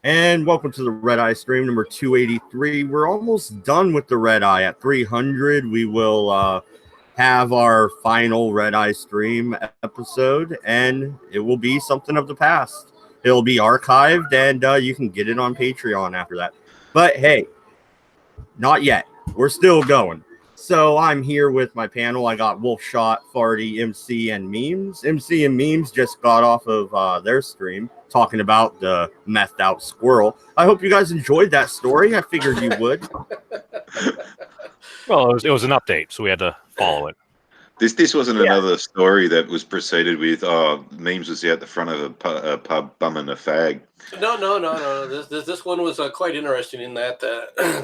And welcome to the Redeye stream number 283. We're almost done with the Redeye. At 300, we will have our final Redeye stream episode, and it will be something of the past. It'll be archived, and you can get it on Patreon after that. But hey, not yet. We're still going. So I'm here with my panel. I got Wolfshot, Farty, MC, and Memes. MC and Memes just got off of their stream talking about the methed out squirrel. I hope you guys enjoyed that story. I figured you would. Well, it was an update, so we had to follow it. This wasn't another story that was preceded with Memes was out the front of a pub bumming a fag. No. This one was quite interesting in that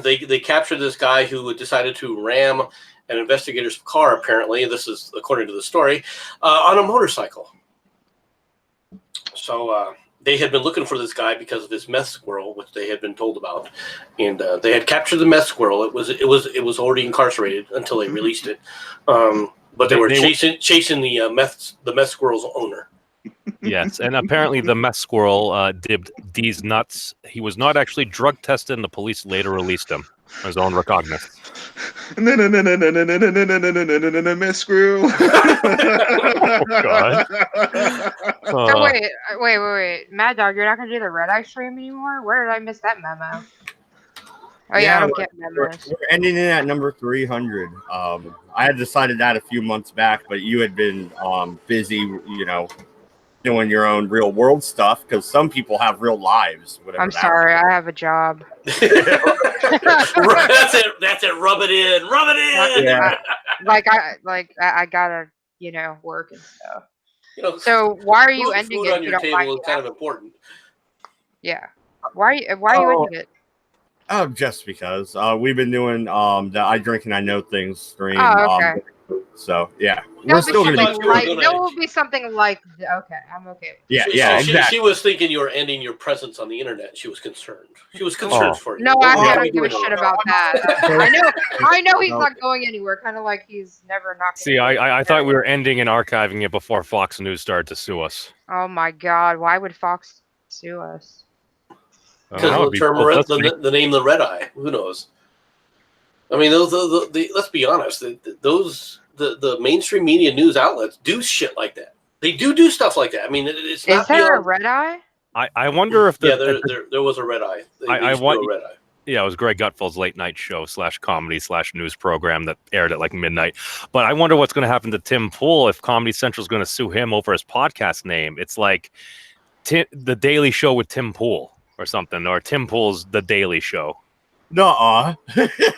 they captured this guy who decided to ram an investigator's car. Apparently, this is according to the story, on a motorcycle. So they had been looking for this guy because of his meth squirrel, which they had been told about, and they had captured the meth squirrel. It was already incarcerated until they released it. But they were chasing the meth squirrel's owner. Yes, and apparently the meth squirrel dipped D's nuts. He was not actually drug tested, and the police later released him on his own recognizance. Meth squirrel. Oh, God. So wait. Mad Dog, you're not going to do the Redeye stream anymore? Where did I miss that memo? Oh, yeah, I don't get memos. We're ending it at number 300. I had decided that a few months back, but you had been busy, doing your own real world stuff because some people have real lives. I'm sorry, I have a job. That's it. Rub it in. Yeah. I gotta, work and stuff. So why are you ending food it? on your table is kind of important. Yeah. Why are you ending it? Just because we've been doing the I Drink and I Know Things stream. Oh, okay. So yeah, we're still gonna there will be something like I'm okay. Yeah, exactly. She was thinking you were ending your presence on the internet. She was concerned. For you. No, I don't give a shit about that. I know he's not going anywhere. Kind of like he's never not. See, I thought we were ending and archiving it before Fox News started to sue us. Oh my God! Why would Fox sue us? Because the name the Redeye. Who knows? I mean, let's be honest. The mainstream media news outlets do shit like that. They do stuff like that. I mean, it's not. Is there a Redeye? I wonder if there was a Redeye. Yeah, it was Greg Gutfeld's late night show /comedy/news program that aired at like midnight. But I wonder what's going to happen to Tim Pool if Comedy Central is going to sue him over his podcast name. It's like The Daily Show with Tim Pool or something, or Tim Pool's The Daily Show. Nuh-uh.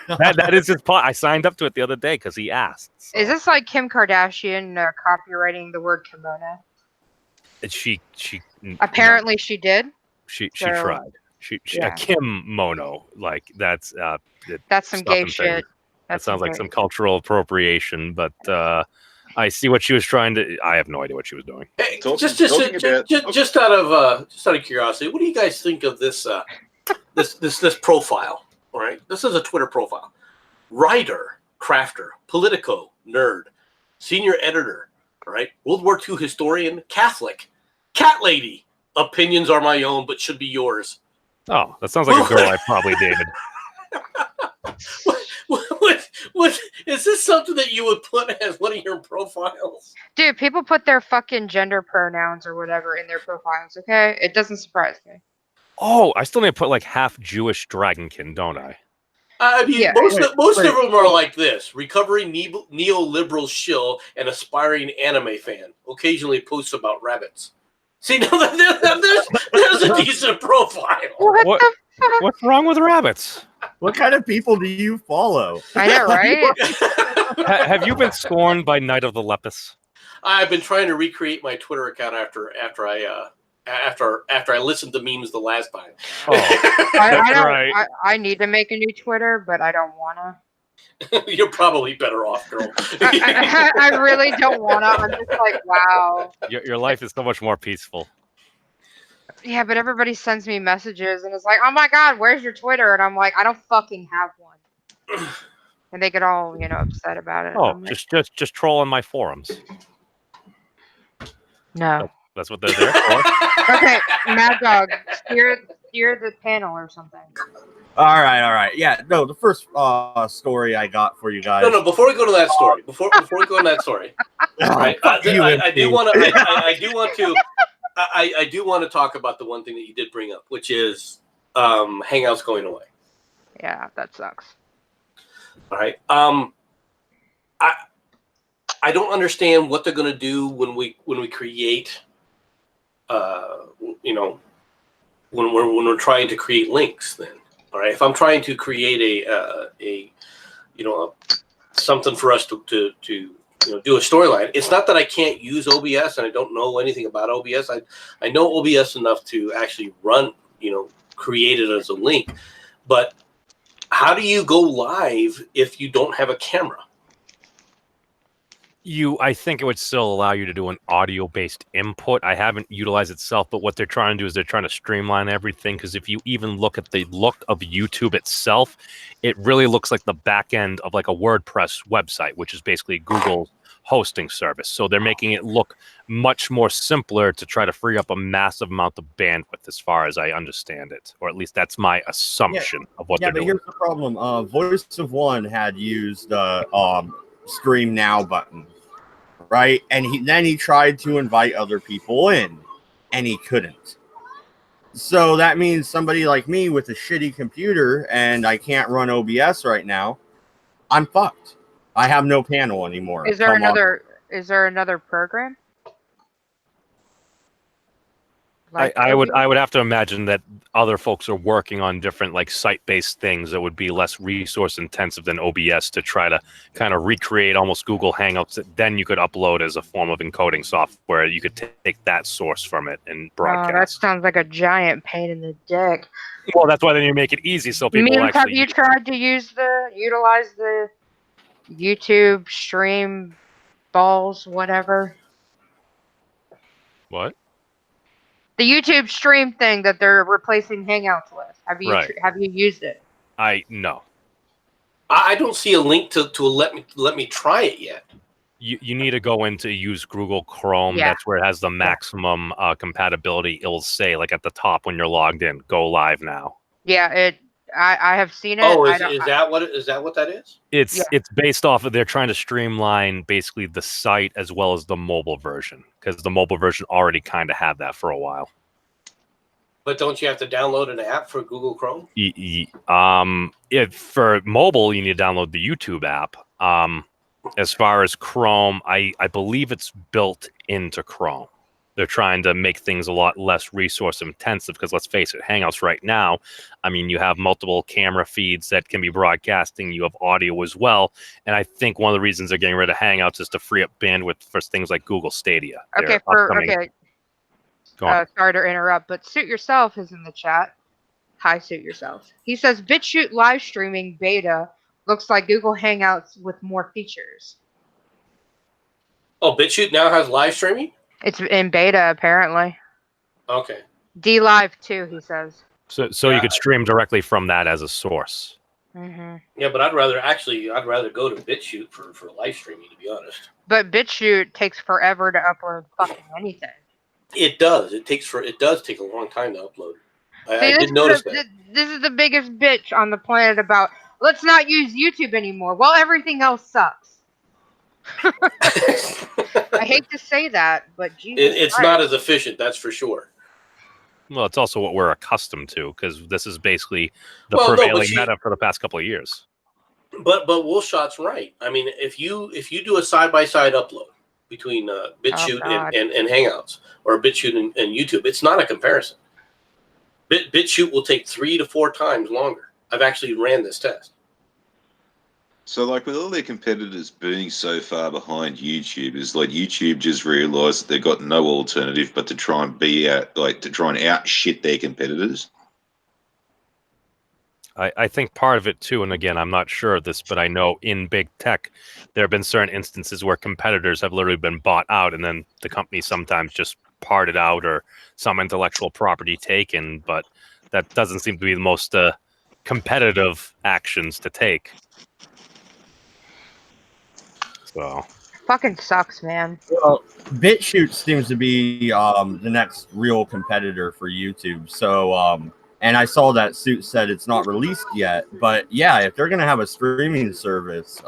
that is his pod. I signed up to it the other day because he asked. So. Is this like Kim Kardashian copywriting the word kimono? She apparently she did. She tried. She a kimono, like that's some gay shit. That sounds like some cultural appropriation, but I see what she was trying to. I have no idea what she was doing. Hey, just out of curiosity, what do you guys think of this this profile? All right, this is a Twitter profile. Writer, crafter, Politico, nerd, senior editor. All right, World War II historian, Catholic, cat lady. Opinions are my own, but should be yours. Oh, that sounds like a girl I probably dated. What is this something that you would put as one of your profiles? Dude, people put their fucking gender pronouns or whatever in their profiles, okay? It doesn't surprise me. Oh, I still need to put like half Jewish dragonkin, don't I? I mean, most of them are like this: recovering neoliberal shill and aspiring anime fan. Occasionally posts about rabbits. See, now there's a decent profile. What's wrong with rabbits? What kind of people do you follow? I know, right? Have you been scorned by Night of the Lepus? I've been trying to recreate my Twitter account after I listened to memes the last time. Oh, I need to make a new Twitter, but I don't wanna. You're probably better off, girl. I really don't wanna. I'm just like, wow. Your life is so much more peaceful. Yeah, but everybody sends me messages and it's like, oh my God, where's your Twitter? And I'm like, I don't fucking have one. And they get all, upset about it. Oh, just troll on my forums. No. That's what they're there for. Okay, Mad Dog, You're the panel or something. All right. Yeah, no, the first story I got for you guys. No. Before we go to that story, before we go to that story, right? I do want to talk about the one thing that you did bring up, which is Hangouts going away. Yeah, that sucks. All right. I don't understand what they're going to do when we create, when we're trying to create links. Then, all right. If I'm trying to create something for us to do a storyline, it's not that I can't use OBS and I don't know anything about OBS. I know OBS enough to actually run, create it as a link, but how do you go live if you don't have a camera? I think it would still allow you to do an audio-based input. I haven't utilized itself, but what they're trying to do is they're trying to streamline everything, because if you even look at the look of YouTube itself, it really looks like the back end of like a WordPress website, which is basically Google's hosting service. So they're making it look much more simpler to try to free up a massive amount of bandwidth, as far as I understand it, or at least that's my assumption of what they're doing. Yeah, but here's the problem. Voice of One had used Stream Now button, right? And then he tried to invite other people in, and he couldn't. So that means somebody like me with a shitty computer and I can't run OBS right now, I'm fucked. I have no panel anymore. Is there another program? I would have to imagine that other folks are working on different like site-based things that would be less resource intensive than OBS to try to kind of recreate almost Google Hangouts that then you could upload as a form of encoding software. You could take that source from it and broadcast. Oh, that sounds like a giant pain in the dick. Well, that's why then you make it easy so people Memes, actually. have you tried to utilize the YouTube stream balls, whatever? What? The YouTube stream thing that they're replacing Hangouts with. Have you have you used it? No. I don't see a link to let me try it yet. You need to go in to use Google Chrome. Yeah. That's where it has the maximum compatibility. It'll say like at the top when you're logged in, go live now. Yeah, I have seen it. Oh, is that what that is? It's based off of they're trying to streamline basically the site as well as the mobile version, because the mobile version already kind of had that for a while. But don't you have to download an app for Google Chrome? If for mobile you need to download the YouTube app. As far as Chrome, I believe it's built into Chrome. They're trying to make things a lot less resource intensive, because let's face it, Hangouts right now, I mean, you have multiple camera feeds that can be broadcasting. You have audio as well. And I think one of the reasons they're getting rid of Hangouts is to free up bandwidth for things like Google Stadia. Okay, sorry to interrupt, but Suit Yourself is in the chat. Hi, Suit Yourself. He says, BitChute live streaming beta looks like Google Hangouts with more features. Oh, BitChute now has live streaming? It's in beta, apparently. Okay. D Live too, he says. So you could stream directly from that as a source. Mm-hmm. Yeah, but I'd rather go to BitChute for live streaming, to be honest. But BitChute takes forever to upload fucking anything. It does. It does take a long time to upload. I did notice that. This is the biggest bitch on the planet about let's not use YouTube anymore. Well, everything else sucks. I hate to say that, but Jesus it's Christ. not as efficient, that's for sure. Well, it's also what we're accustomed to, because this is basically the prevailing meta for the past couple of years. But Woolshot's right. I mean, if you do a side-by-side upload between BitChute and Hangouts, or BitChute and YouTube, it's not a comparison. BitChute will take 3 to 4 times longer. I've actually ran this test. So, like, with all their competitors being so far behind YouTube, is like YouTube just realised that they've got no alternative but to try and outshit their competitors. I think part of it too, and again, I'm not sure of this, but I know in big tech, there have been certain instances where competitors have literally been bought out, and then the company sometimes just parted out or some intellectual property taken, but that doesn't seem to be the most competitive actions to take. So fucking sucks, man. Well, BitChute seems to be the next real competitor for YouTube. So And I saw that Suit said it's not released yet. But yeah, if they're going to have a streaming service,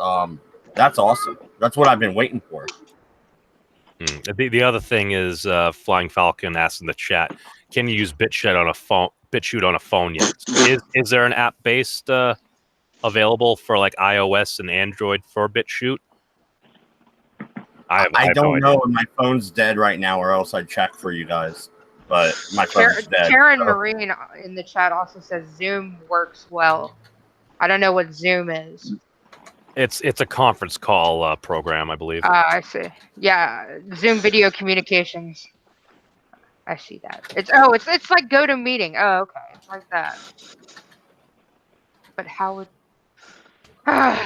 that's awesome. That's what I've been waiting for. The other thing is Flying Falcon asked in the chat, can you use BitShoot on a phone yet? Is there an app based available for like iOS and Android for BitShoot? I don't know. My phone's dead right now, or else I'd check for you guys. But my phone's dead. Karen Marine in the chat also says Zoom works well. I don't know what Zoom is. It's a conference call program, I believe. I see. Yeah, Zoom video communications. I see that. It's like GoToMeeting. Oh, okay, it's like that. But how would?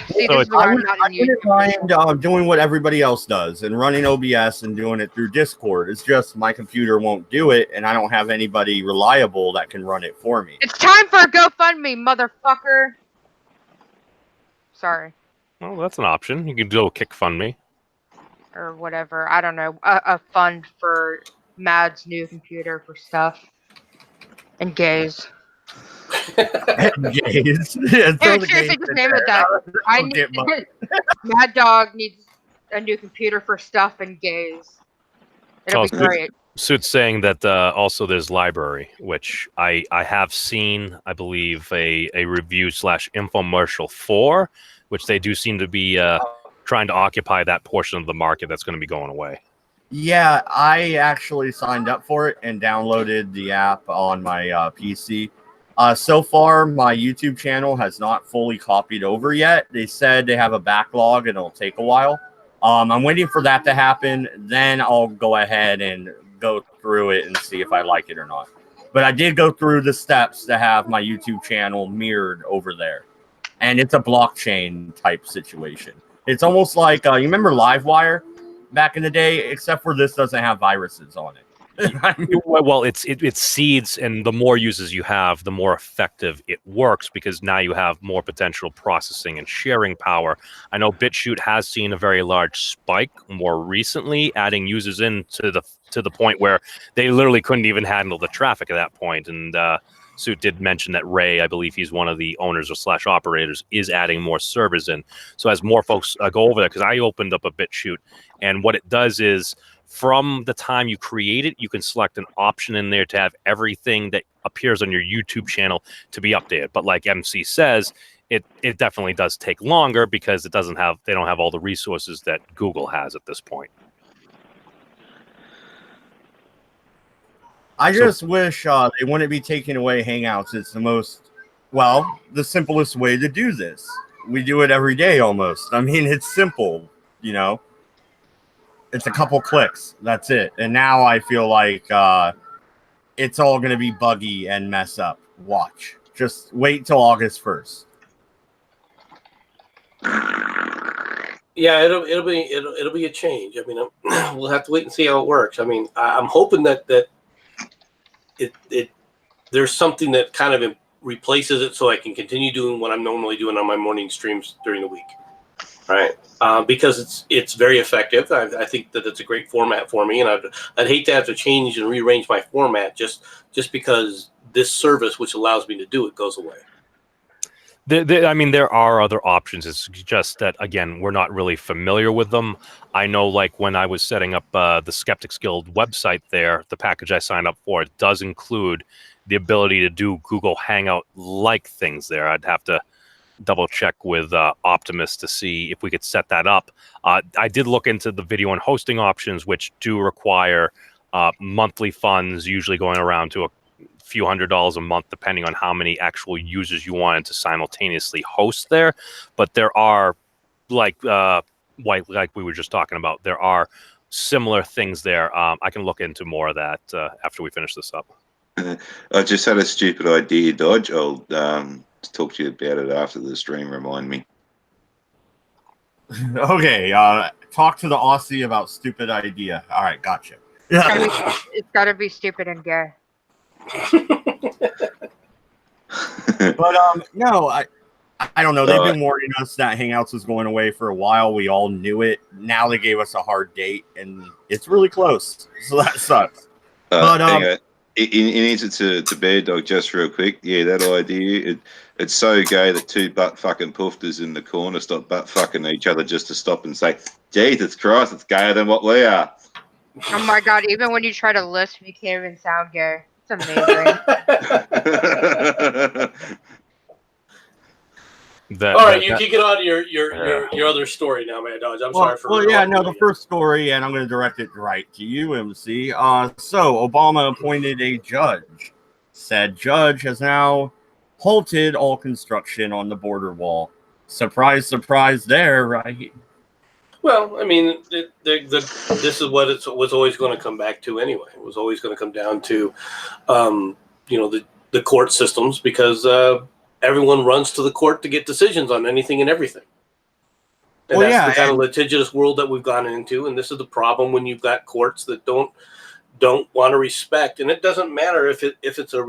See, So this is why I I'm not in wouldn't mind doing what everybody else does and running OBS and doing it through Discord. It's just my computer won't do it, and I don't have anybody reliable that can run it for me. It's time for a GoFundMe, motherfucker. Sorry. Well, that's an option. You can do a KickFundMe. Or whatever. I don't know. A fund for Mad's new computer for stuff. And gays. Gays. Yeah, seriously, just name it that. Mad Dog needs a new computer for stuff and gays. It'll be great. Suit's saying that also there's library, which I have seen, I believe, a review / infomercial for, which they do seem to be trying to occupy that portion of the market that's going to be going away. Yeah, I actually signed up for it and downloaded the app on my PC. So far, my YouTube channel has not fully copied over yet. They said they have a backlog and it'll take a while. I'm waiting for that to happen. Then I'll go ahead and go through it and see if I like it or not. But I did go through the steps to have my YouTube channel mirrored over there. And it's a blockchain type situation. It's almost like, you remember Livewire back in the day, except for this doesn't have viruses on it. Well, it seeds, and the more users you have, the more effective it works, because now you have more potential processing and sharing power. I know BitShoot has seen a very large spike more recently, adding users in to the point where they literally couldn't even handle the traffic at that point. And Suit did mention that Ray, I believe he's one of the owners or / operators, is adding more servers in. So as more folks go over there, because I opened up a BitShoot, and what it does is, from the time you create it, you can select an option in there to have everything that appears on your YouTube channel to be updated. But like MC says, it definitely does take longer because they don't have all the resources that Google has at this point. I just wish they wouldn't be taking away Hangouts. It's the simplest way to do this. We do it every day almost. I mean, it's simple, you know. It's a couple clicks. That's it. And now I feel like it's all going to be buggy and mess up. Watch. Just wait till August 1st. Yeah, it'll be a change. I mean, we'll have to wait and see how it works. I mean, I'm hoping that there's something that kind of replaces it, so I can continue doing what I'm normally doing on my morning streams during the week. Right, because it's very effective. I think that it's a great format for me, and I'd hate to have to change and rearrange my format just because this service, which allows me to do it, goes away. I mean, there are other options. It's just that, again, we're not really familiar with them. I know, like, when I was setting up the Skeptics Guild website there, the package I signed up for, it does include the ability to do Google Hangout-like things there. I'd have to double check with Optimus to see if we could set that up. I did look into the video and hosting options, which do require monthly funds, usually going around to a few $100s a month, depending on how many actual users you wanted to simultaneously host there. But there are, like we were just talking about, there are similar things there. I can look into more of that after we finish this up. I just had a stupid idea, Dodge. I'll talk to you about it after the stream. Remind me. Okay, talk to the Aussie about stupid idea. All right, gotcha. It's gotta be stupid and gay. But no, I don't know. They've been warning us that Hangouts was going away for a while. We all knew it. Now they gave us a hard date, and it's really close. So that sucks. Hang In answer to Bear Dog, just real quick, yeah, that idea, it's so gay that two butt fucking poofters in the corner stop butt fucking each other just to stop and say, Jesus Christ, it's gayer than what we are. Oh my god, even when you try to lisp, you can't even sound gay. It's amazing. All right, you can get on your other story now, man. Dodge. I'm sorry for. Well, yeah, no, the first story, and I'm going to direct it right to you, MC. So Obama appointed a judge. Said judge has now halted all construction on the border wall. Surprise, surprise, there, right? Well, I mean, this is what it was always going to come back to anyway. It was always going to come down to, the court systems because everyone runs to the court to get decisions on anything and everything. And that's the kind of litigious world that we've gone into. And this is the problem when you've got courts that don't want to respect. And it doesn't matter if it's a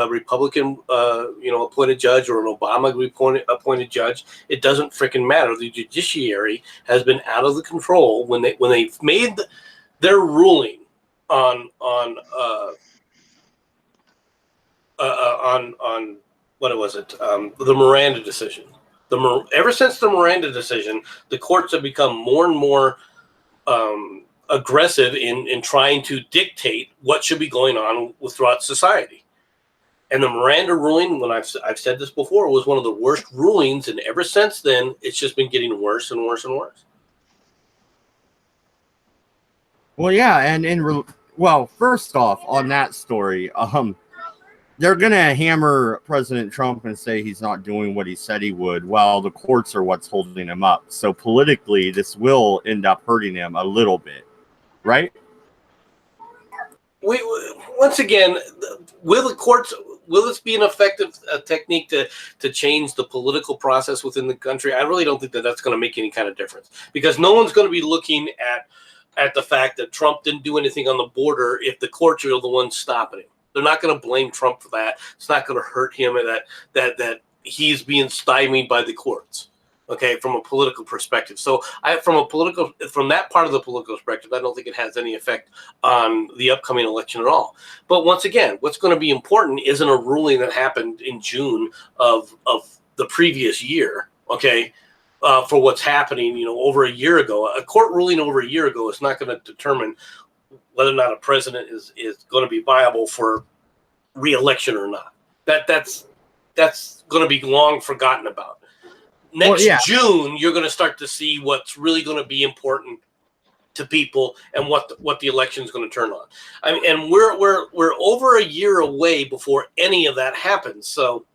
Republican, appointed judge or an Obama appointed judge. It doesn't freaking matter. The judiciary has been out of the control when they've made their ruling on what was it? The Miranda decision. Ever since the Miranda decision, the courts have become more and more aggressive in trying to dictate what should be going on throughout society. And the Miranda ruling, when I've said this before, was one of the worst rulings, and ever since then, it's just been getting worse and worse and worse. Well, yeah, and first off, on that story, they're gonna hammer President Trump and say he's not doing what he said he would, while the courts are what's holding him up. So politically, this will end up hurting him a little bit, right? Once again, will this be an effective technique to change the political process within the country? I really don't think that's going to make any kind of difference, because no one's going to be looking at the fact that Trump didn't do anything on the border if the courts are the ones stopping him. They're not going to blame Trump for that. It's not going to hurt him that he's being stymied by the courts. Okay, from a political perspective. So from that part of the political perspective, I don't think it has any effect on the upcoming election at all. But once again, what's going to be important isn't a ruling that happened in June of the previous year. Okay, for what's happening, over a year ago. A court ruling over a year ago is not going to determine whether or not a president is going to be viable for re-election or not. That's going to be long forgotten about. Next June, you're going to start to see what's really going to be important to people and what the election is going to turn on. I mean, and we're over a year away before any of that happens. So,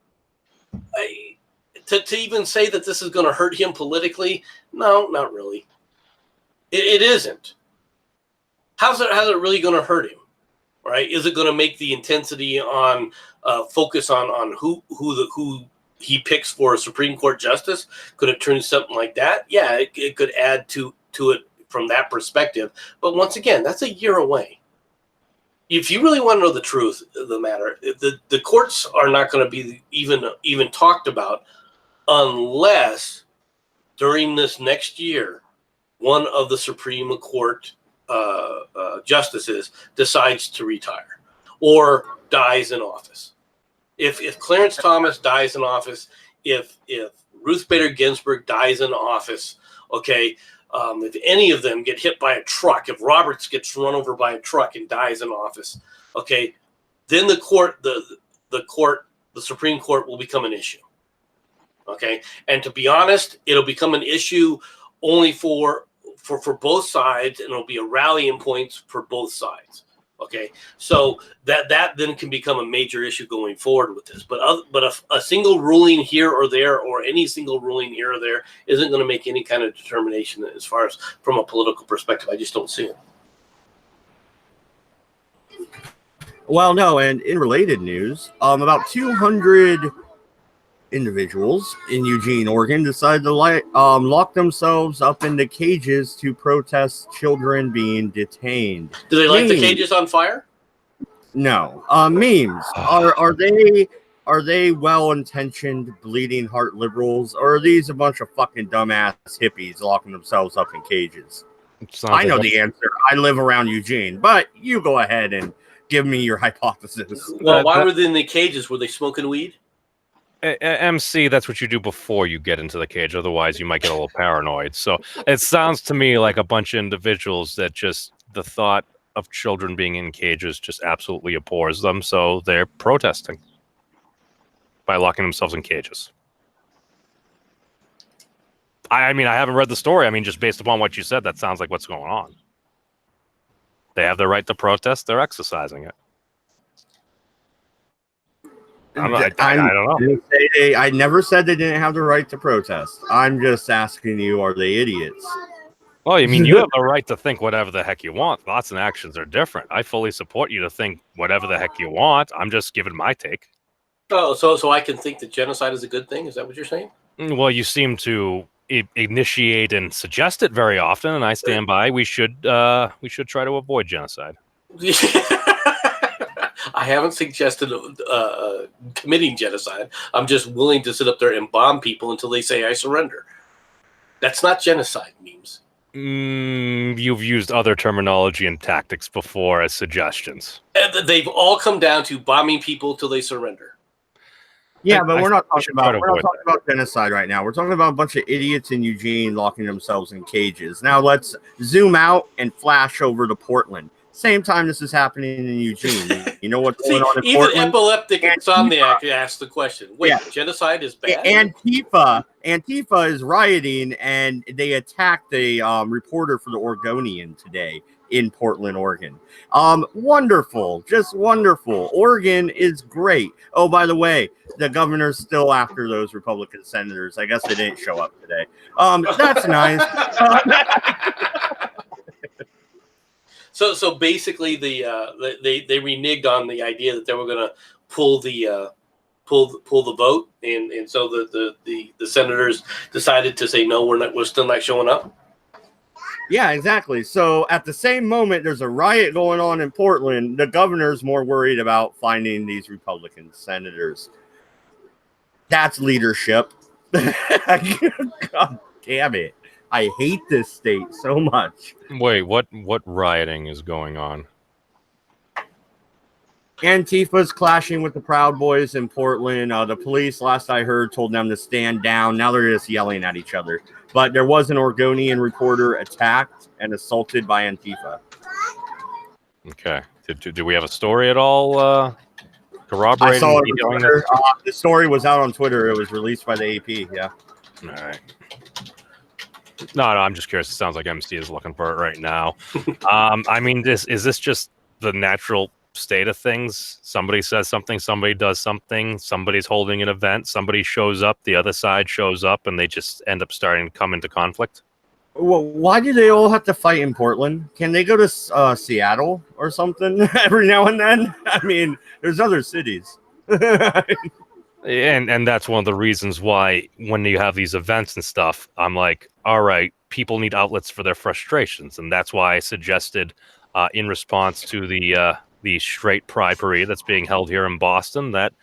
to even say that this is going to hurt him politically, no, not really. It isn't. How's it really going to hurt him? Right? Is it going to make the intensity on focus on who he picks for a Supreme Court justice? Could it turn something like that? Yeah, it could add to it from that perspective. But once again, that's a year away. If you really want to know the truth of the matter, the courts are not going to be even talked about unless during this next year, one of the Supreme Court justices decides to retire or dies in office. If Clarence Thomas dies in office, if Ruth Bader Ginsburg dies in office, okay, if any of them get hit by a truck, if Roberts gets run over by a truck and dies in office, okay, then the Supreme Court will become an issue. Okay, and to be honest, it'll become an issue only for both sides, and it'll be a rallying point for both sides. Okay, so that then can become a major issue going forward with this. But a single ruling here or there, or any single ruling here or there, isn't going to make any kind of determination as far as from a political perspective. I just don't see it. Well, no, and in related news, about 200 individuals in Eugene, Oregon, decided to lock themselves up in the cages to protest children being detained. Do they light the cages on fire? No. Memes. Are they well-intentioned, bleeding heart liberals, or are these a bunch of fucking dumbass hippies locking themselves up in cages? I know the answer. I live around Eugene, but you go ahead and give me your hypothesis. Well, why were they in the cages? Were they smoking weed? MC, that's what you do before you get into the cage. Otherwise, you might get a little paranoid. So it sounds to me like a bunch of individuals that just the thought of children being in cages just absolutely abhors them. So they're protesting by locking themselves in cages. I mean, I haven't read the story. I mean, just based upon what you said, that sounds like what's going on. They have the right to protest. They're exercising it. I don't know. I never said they didn't have the right to protest. I'm just asking you, are they idiots? Well, I mean, you have the right to think whatever the heck you want. Thoughts and actions are different. I fully support you to think whatever the heck you want. I'm just giving my take. Oh, so I can think that genocide is a good thing? Is that what you're saying? Well, you seem to initiate and suggest it very often, and I stand by. We should try to avoid genocide. I haven't suggested committing genocide. I'm just willing to sit up there and bomb people until they say I surrender. That's not genocide, memes. You've used other terminology and tactics before as suggestions. And they've all come down to bombing people till they surrender. Yeah, but we're not talking about genocide right now. We're talking about a bunch of idiots in Eugene locking themselves in cages. Now let's zoom out and flash over to Portland. Same time this is happening in Eugene. You know what's going on in even Portland? Epileptic Insomniac asked the question. Wait, genocide is bad? Antifa is rioting, and they attacked a reporter for the Oregonian today in Portland, Oregon. Wonderful, just wonderful. Oregon is great. Oh, by the way, the governor's still after those Republican senators. I guess they didn't show up today. That's nice. So basically, they reneged on the idea that they were going to pull the vote, and so the senators decided to say no, we're still not showing up. Yeah, exactly. So at the same moment, there's a riot going on in Portland. The governor's more worried about finding these Republican senators. That's leadership. God damn it. I hate this state so much. Wait, what rioting is going on? Antifa's clashing with the Proud Boys in Portland. The police, last I heard, told them to stand down. Now they're just yelling at each other. But there was an Oregonian reporter attacked and assaulted by Antifa. Okay. Do we have a story at all corroborating? I saw it on Twitter. The story was out on Twitter. It was released by the AP. Yeah. All right. No, I'm just curious. It sounds like MC is looking for it right now. I mean, is this just the natural state of things? Somebody says something, somebody does something, somebody's holding an event, somebody shows up, the other side shows up, and they just end up starting to come into conflict? Well, why do they all have to fight in Portland? Can they go to Seattle or something every now and then? I mean, there's other cities. And that's one of the reasons why when you have these events and stuff, I'm like, all right, people need outlets for their frustrations. And that's why I suggested in response to the straight pride parade that's being held here in Boston that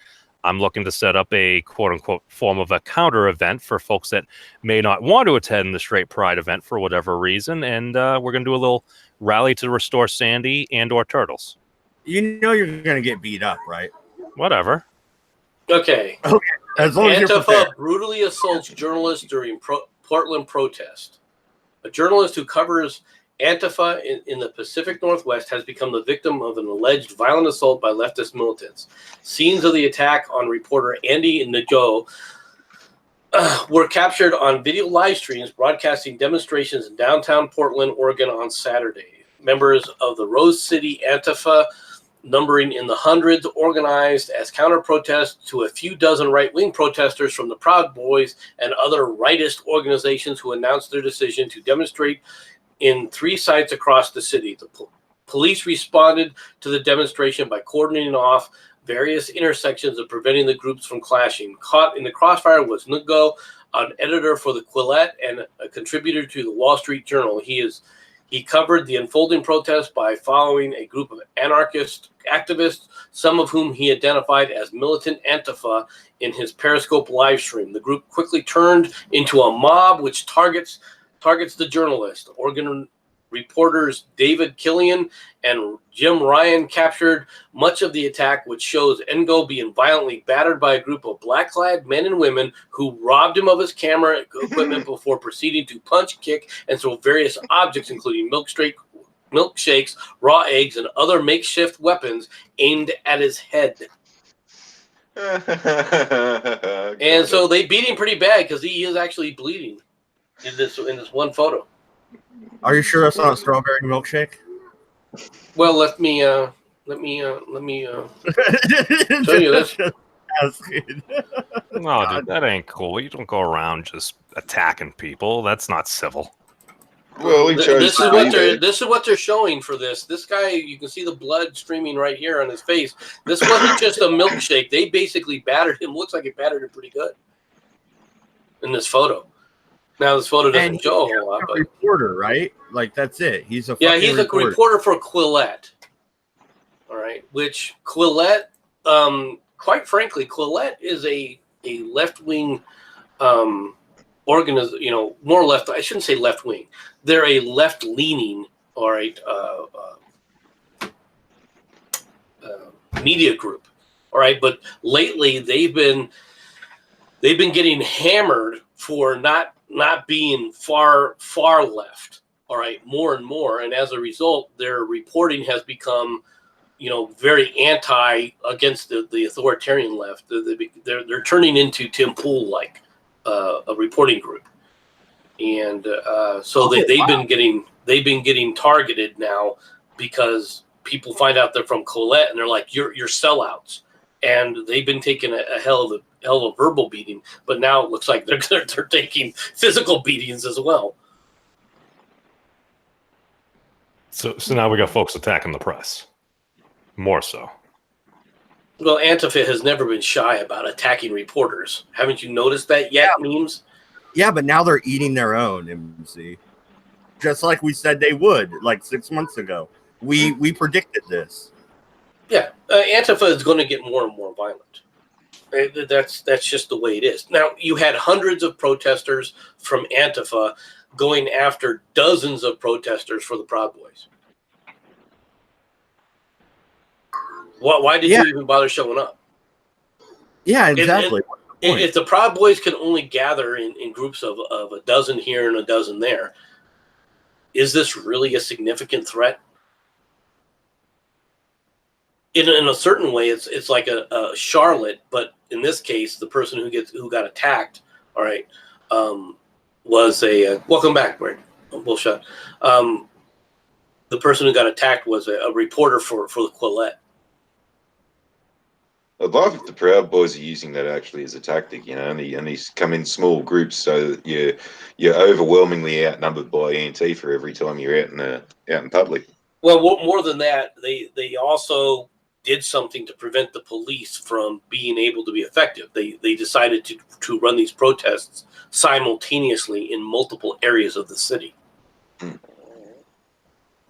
I'm looking to set up a quote unquote form of a counter event for folks that may not want to attend the straight pride event for whatever reason. And we're going to do a little rally to restore Sandy and or turtles. You know you're going to get beat up, right? Whatever. Okay. As long as you're Antifa prepared. brutally assaults journalists during Portland protest. A journalist who covers Antifa in the Pacific Northwest has become the victim of an alleged violent assault by leftist militants. Scenes of the attack on reporter Andy Nago were captured on video live streams broadcasting demonstrations in downtown Portland, Oregon on Saturday. Members of the Rose City Antifa, numbering in the hundreds, organized as counter-protests to a few dozen right-wing protesters from the Proud Boys and other rightist organizations who announced their decision to demonstrate in 3 sites across the city. The police responded to the demonstration by cordoning off various intersections and preventing the groups from clashing. Caught in the crossfire was Ngo, an editor for the Quillette and a contributor to the Wall Street Journal. He covered the unfolding protest by following a group of anarchist activists, some of whom he identified as militant Antifa, in his Periscope live stream. The group quickly turned into a mob which targets the journalist. Reporters David Killian and Jim Ryan captured much of the attack, which shows Ngo being violently battered by a group of black-clad men and women who robbed him of his camera equipment before proceeding to punch, kick, and throw various objects, including milkshakes, raw eggs, and other makeshift weapons aimed at his head. And so they beat him pretty bad because he is actually bleeding in this one photo. Are you sure that's not a strawberry milkshake? Well, let me show you this. No, dude, that ain't cool. You don't go around just attacking people. That's not civil. Well, This is what they're showing for this. This guy, you can see the blood streaming right here on his face. This wasn't just a milkshake. They basically battered him. Looks like it battered him pretty good in this photo. Now this photo doesn't show a whole lot, but reporter, right? Like that's it. He's a he's a reporter for Quillette. All right, which Quillette, quite frankly, Quillette is a left wing organization. You know, more left. I shouldn't say left wing. They're a left leaning, all right, media group. All right, but lately they've been getting hammered for not being far left, all right, more and more, and as a result, their reporting has become, you know, very anti against the authoritarian left. They're turning into Tim Pool like a reporting group, and so they've been getting targeted now because people find out they're from Colette and they're like, you're sellouts, and they've been taking a hell of a verbal beating, but now it looks like they're taking physical beatings as well. So now we got folks attacking the press. More so. Well, Antifa has never been shy about attacking reporters. Haven't you noticed that yet, memes? Yeah, but now they're eating their own, MC. Just like we said they would, like 6 months ago. We predicted this. Yeah, Antifa is going to get more and more violent. That's just the way it is. Now, you had hundreds of protesters from Antifa going after dozens of protesters for the Proud Boys. Why did you even bother showing up? Yeah, exactly. If the Proud Boys can only gather in groups of a dozen here and a dozen there, is this really a significant threat? In a certain way, it's like a Charlotte, but in this case, the person who got attacked, all right, was a welcome back, Brad. Bullshit. The person who got attacked was a reporter for the Quillette. I'd love if the Proud Boys are using that actually as a tactic, you know, and these come in small groups so that you're overwhelmingly outnumbered by Antifa every time you're out in public. Well, more than that, they also did something to prevent the police from being able to be effective. They decided to run these protests simultaneously in multiple areas of the city.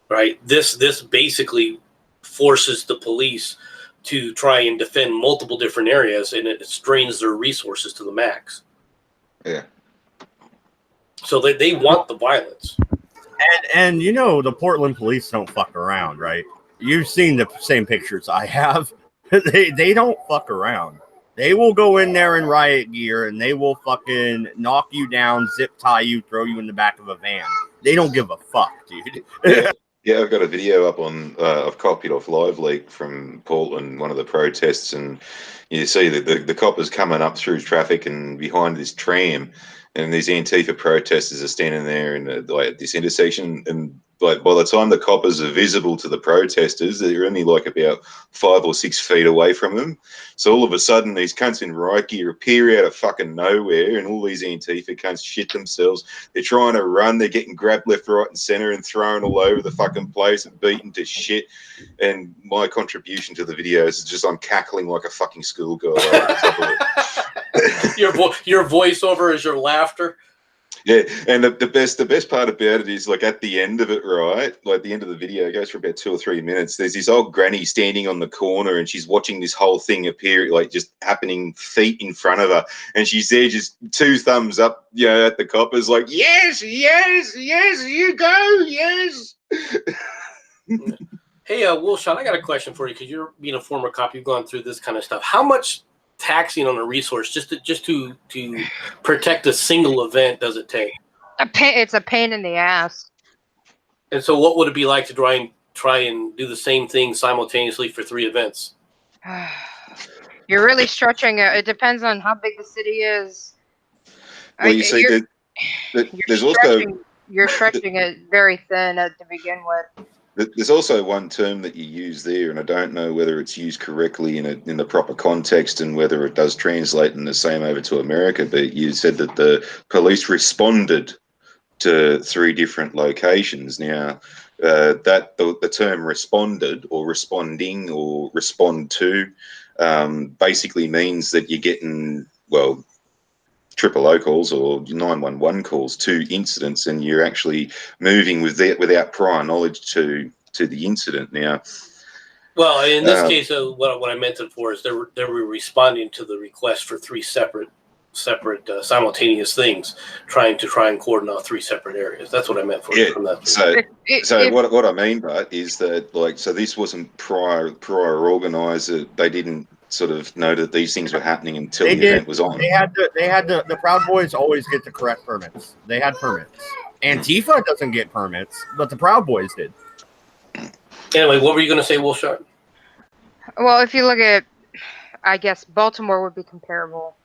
Right? This basically forces the police to try and defend multiple different areas, and it strains their resources to the max. Yeah. So they want the violence. And you know, the Portland police don't fuck around, right? You've seen the same pictures I have. They don't fuck around. They will go in there in riot gear and they will fucking knock you down, zip tie you, throw you in the back of a van. They don't give a fuck, dude. Yeah, I've got a video up on, I've copied off Live Leak from Portland, one of the protests, and you see the coppers coming up through traffic and behind this tram, and these Antifa protesters are standing there in this intersection, and like by the time the coppers are visible to the protesters, they're only like about 5 or 6 feet away from them. So all of a sudden, these cunts in riot gear appear out of fucking nowhere, and all these Antifa cunts shit themselves. They're trying to run, they're getting grabbed left, right, and center, and thrown all over the fucking place and beaten to shit. And my contribution to the video is just I'm cackling like a fucking schoolgirl over the top of it. Your voiceover is your laughter. Yeah, and the best part about it is like at the end of it, right? Like the end of the video, it goes for about 2 or 3 minutes. There's this old granny standing on the corner, and she's watching this whole thing appear, like just happening feet in front of her, and she's there just 2 thumbs up, at the coppers, like yes, yes, yes, you go, yes. Hey, Wilshot, I got a question for you because you're being a former cop. You've gone through this kind of stuff. How much taxing on a resource just to protect a single event does it take? It's a pain in the ass. And so, what would it be like to try and do the same thing simultaneously for 3 events? You're really stretching it. It depends on how big the city is. Well, you see, You're stretching it very thin to begin with. There's also one term that you use there, and I don't know whether it's used correctly in the proper context and whether it does translate in the same over to America. But you said that the police responded to 3 different locations. Now, the term responded or responding or respond to basically means that you're getting, well, 000 calls or 911 calls to incidents, and you're actually moving without prior knowledge to the incident. Now, well, in this case, what I meant it for is they were responding to the request for 3 separate simultaneous things, trying and coordinate 3 separate areas. That's what I meant for. Yeah. So what I mean, but is that so this wasn't prior organised. They didn't sort of know that these things were happening until the event was on. The Proud Boys always get the correct permits. They had permits. Antifa doesn't get permits, but the Proud Boys did. Anyway, what were you going to say, Wilshot? Well, if you look at, I guess Baltimore would be comparable.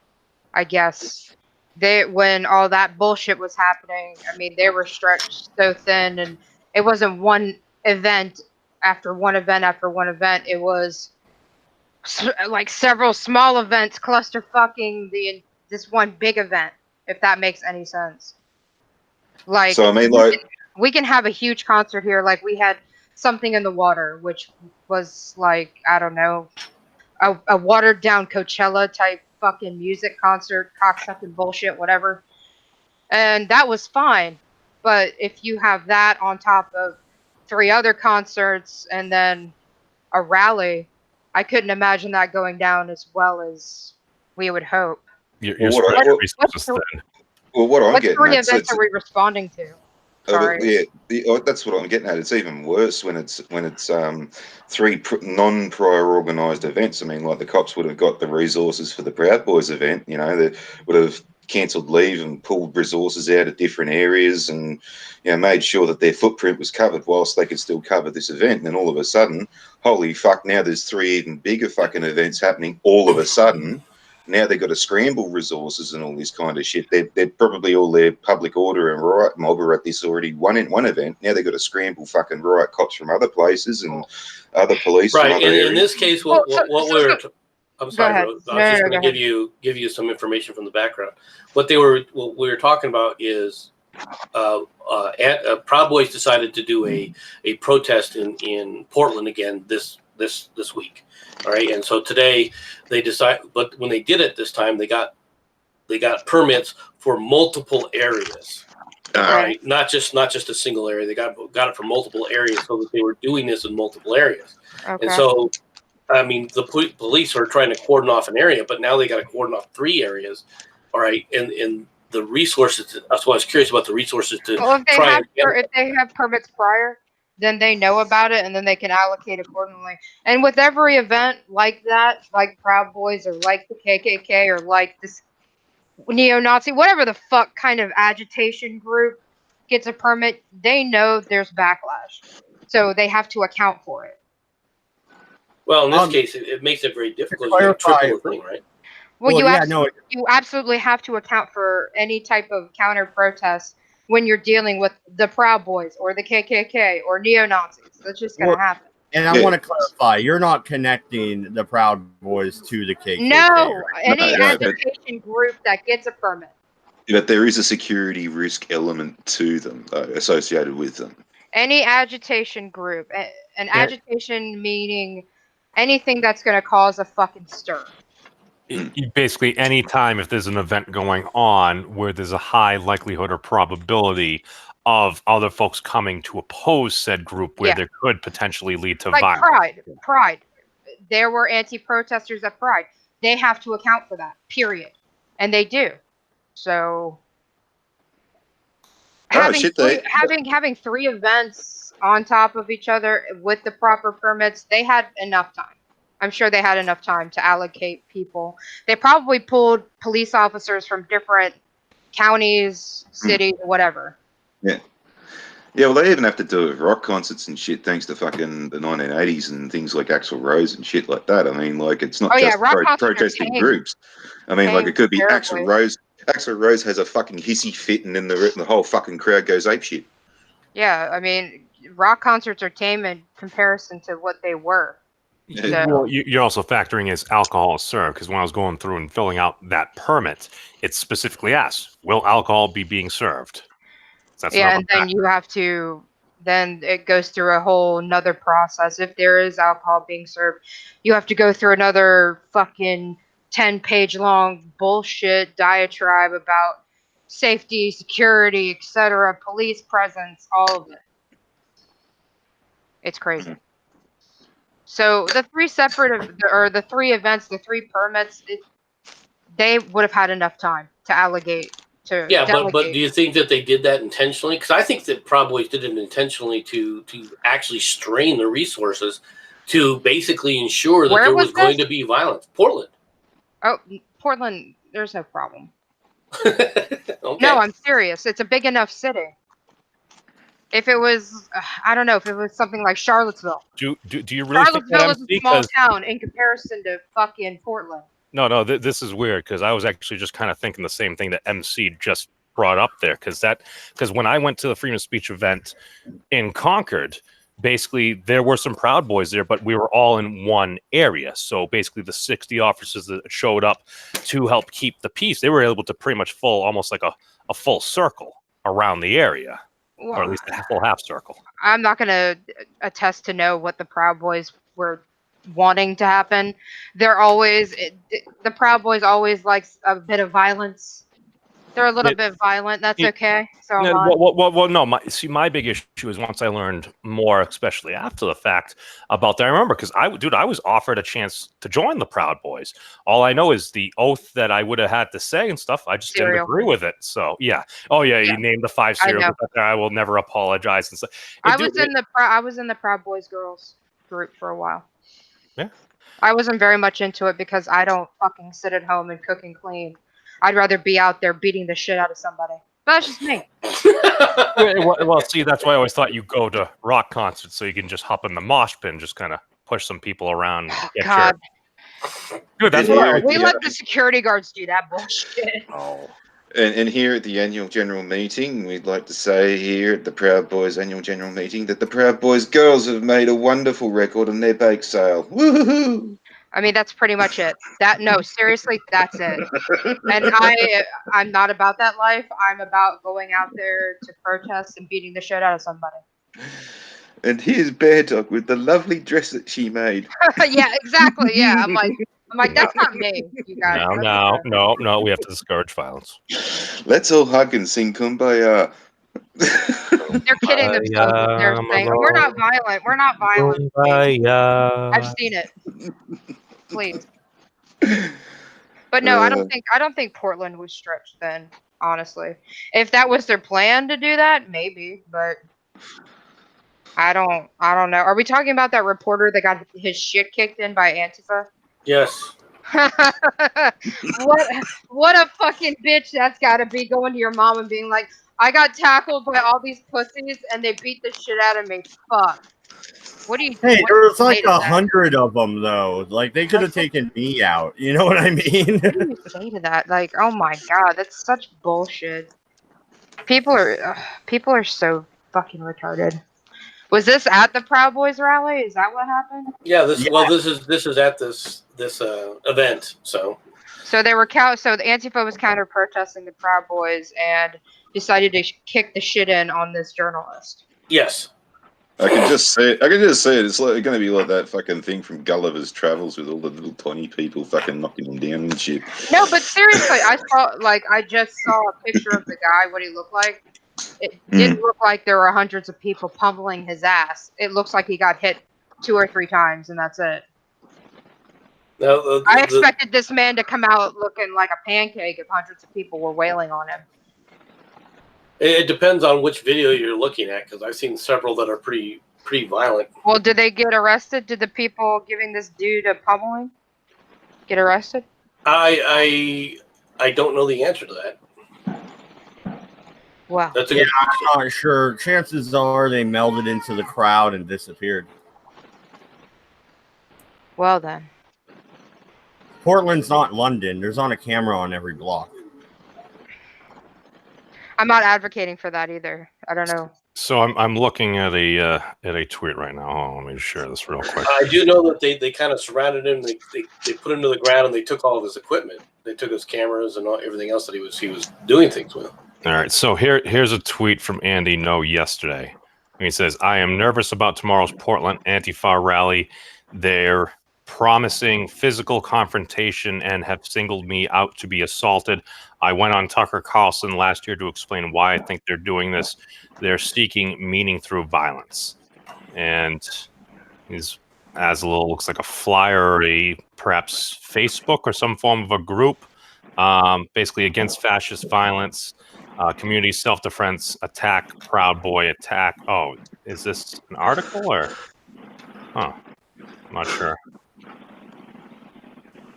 I guess when all that bullshit was happening, I mean, they were stretched so thin, and it wasn't one event after one event after one event. It was like several small events clusterfucking this one big event, if that makes any sense. Like, so I mean, we can have a huge concert here. Like, we had Something in the Water, which was like, I don't know, a watered down Coachella type fucking music concert, cocksucking bullshit, whatever. And that was fine. But if you have that on top of 3 other concerts and then a rally, I couldn't imagine that going down as well as we would hope. What I'm getting 3 events are we responding to? Sorry. That's what I'm getting at. It's even worse when it's 3 non-prior organised events. I mean, like the cops would have got the resources for the Proud Boys event. They would have cancelled leave and pulled resources out of different areas, and made sure that their footprint was covered whilst they could still cover this event. And then all of a sudden, holy fuck! Now there's 3 even bigger fucking events happening. All of a sudden. Now they've got to scramble resources and all this kind of shit. They're probably all their public order and riot mob are at this already one event. Now they've got to scramble fucking riot cops from other places and other police. Right. From other areas. In this case, I'm sorry, Rose. I was just going to give you some information from the background. What we were talking about is Proud Boys decided to do a protest in Portland again this week. All right, and so today they decide, but when they did it this time, they got permits for multiple areas. All right, not just a single area. They got it for multiple areas, so that they were doing this in multiple areas. Okay. And so, I mean, the police are trying to cordon off an area, but now they got to cordon off 3 areas. All right, and the resources. That's why I was curious about the resources to. Well, if they have permits prior, then they know about it, and then they can allocate accordingly. And with every event like that, like Proud Boys or like the KKK or like this neo-Nazi, whatever the fuck kind of agitation group gets a permit, they know there's backlash. So they have to account for it. Well, in this case, it makes it very difficult. You have triple thing, right? Well, you absolutely have to account for any type of counter-protest when you're dealing with the Proud Boys or the KKK or neo-Nazis. That's just going to happen. And I want to clarify, you're not connecting the Proud Boys to the KKK. No, any agitation group that gets a permit. But there is a security risk element to them, associated with them. Any agitation group. Agitation meaning anything that's going to cause a fucking stir. Basically, any time if there's an event going on where there's a high likelihood or probability of other folks coming to oppose said group, where there could potentially lead to like violence. Pride. There were anti-protesters at Pride. They have to account for that. Period, and they do. So having three events on top of each other with the proper permits, they had enough time. I'm sure they had enough time to allocate people. They probably pulled police officers from different counties, cities, whatever. Yeah. Yeah, well, they even have to do it with rock concerts and shit, thanks to fucking the 1980s and things like Axl Rose and shit like that. I mean, like, it's not just protesting groups. I mean, like, it could be Axl Rose. Axl Rose has a fucking hissy fit, and then the whole fucking crowd goes apeshit. Yeah, I mean, rock concerts are tame in comparison to what they were. Yeah. Well, you're also factoring is alcohol served, because when I was going through and filling out that permit, it specifically asks, will alcohol be being served? That's and then you have to, then it goes through a whole nother process. If there is alcohol being served, you have to go through another fucking 10-page long bullshit diatribe about safety, security, etc., police presence, all of it. It's crazy. So the three the three events, the three permits, they would have had enough time to allocate. But do you think that they did that intentionally? Because I think that probably did it intentionally to actually strain the resources to basically ensure that there was going to be violence. Portland. Oh, Portland, there's no problem. Okay. No, I'm serious. It's a big enough city. If it was, I don't know, if it was something like Charlottesville. Do you really think Charlottesville is a small town in comparison to fucking Portland. No, this is weird, because I was actually just kind of thinking the same thing that MC just brought up there, because when I went to the freedom of speech event in Concord, basically there were some Proud Boys there, but we were all in one area. So basically the 60 officers that showed up to help keep the peace, they were able to pretty much almost like a full circle around the area. Or at least a full half circle. I'm not going to attest to know what the Proud Boys were wanting to happen. They're always, the Proud Boys always like a bit of violence. They're a little bit violent. That's okay. So my big issue is once I learned more, especially after the fact, about that. I remember because I was offered a chance to join the Proud Boys. All I know is the oath that I would have had to say and stuff. I just didn't agree with it. So yeah. Oh yeah, you named the 5 cereals. I will never apologize and stuff. I was in the Proud Boys girls group for a while. Yeah. I wasn't very much into it because I don't fucking sit at home and cook and clean. I'd rather be out there beating the shit out of somebody. But that's just me. well, see, that's why I always thought you go to rock concerts so you can just hop in the mosh pit and just kind of push some people around. God. Dude, that's we let the security guards do that bullshit. Oh. And here at the annual general meeting, we'd like to say here at the Proud Boys annual general meeting that the Proud Boys girls have made a wonderful record on their bake sale. Woohoo! I mean, that's pretty much it. Seriously, that's it. And I'm not about that life. I'm about going out there to protest and beating the shit out of somebody. And here's Bear Dog with the lovely dress that she made. Yeah, exactly. Yeah, I'm like, that's not me, you guys. No. We have to discourage violence. Let's all hug and sing Kumbaya. They're kidding themselves with their thing. We're not violent. We're not violent. I've seen it. Please. But no, I don't think Portland was stretched then, honestly. If that was their plan to do that, maybe, but I don't know. Are we talking about that reporter that got his shit kicked in by Antifa? Yes. What a fucking bitch that's gotta be, going to your mom and being like, I got tackled by all these pussies and they beat the shit out of me. Fuck. What do you? Hey, there was like 100 of them though. Like they could have taken me out. You know what I mean? What do you say to that? Like, oh my god, that's such bullshit. People are so fucking retarded. Was this at the Proud Boys rally? Is that what happened? Yeah. This is at this event. So they were so the Antifa was counter protesting the Proud Boys and decided to kick the shit in on this journalist. Yes. I can just see it. It's like going to be like that fucking thing from Gulliver's Travels with all the little tiny people fucking knocking him down and shit. No, but seriously, I just saw a picture of the guy. What he looked like. It didn't look like there were hundreds of people pummeling his ass. It looks like he got hit 2 or 3 times, and that's it. Now, I expected this man to come out looking like a pancake if hundreds of people were wailing on him. it depends on which video you're looking at, because I've seen several that are pretty violent. Well, did they get arrested? Did the people giving this dude a pummeling get arrested? I don't know the answer to that. Wow. That's a good I'm not sure. Chances are they melded into the crowd and disappeared. Well then. Portland's not London. There's not a camera on every block. I'm not advocating for that either. I don't know. So I'm looking at a tweet right now. Hold on, let me share this real quick. I do know that they kind of surrounded him. They put him to the ground and they took all of his equipment. They took his cameras and everything else that he was doing things with. All right, so here's a tweet from Andy No yesterday. He says, "I am nervous about tomorrow's Portland Antifa rally. They're promising physical confrontation and have singled me out to be assaulted. I went on Tucker Carlson last year to explain why I think they're doing this. They're seeking meaning through violence." And he's Azalil looks like a flyer or perhaps Facebook or some form of a group, basically against fascist violence, community self-defense, attack, Proud Boy attack. Oh, is this an article or? Huh, I'm not sure.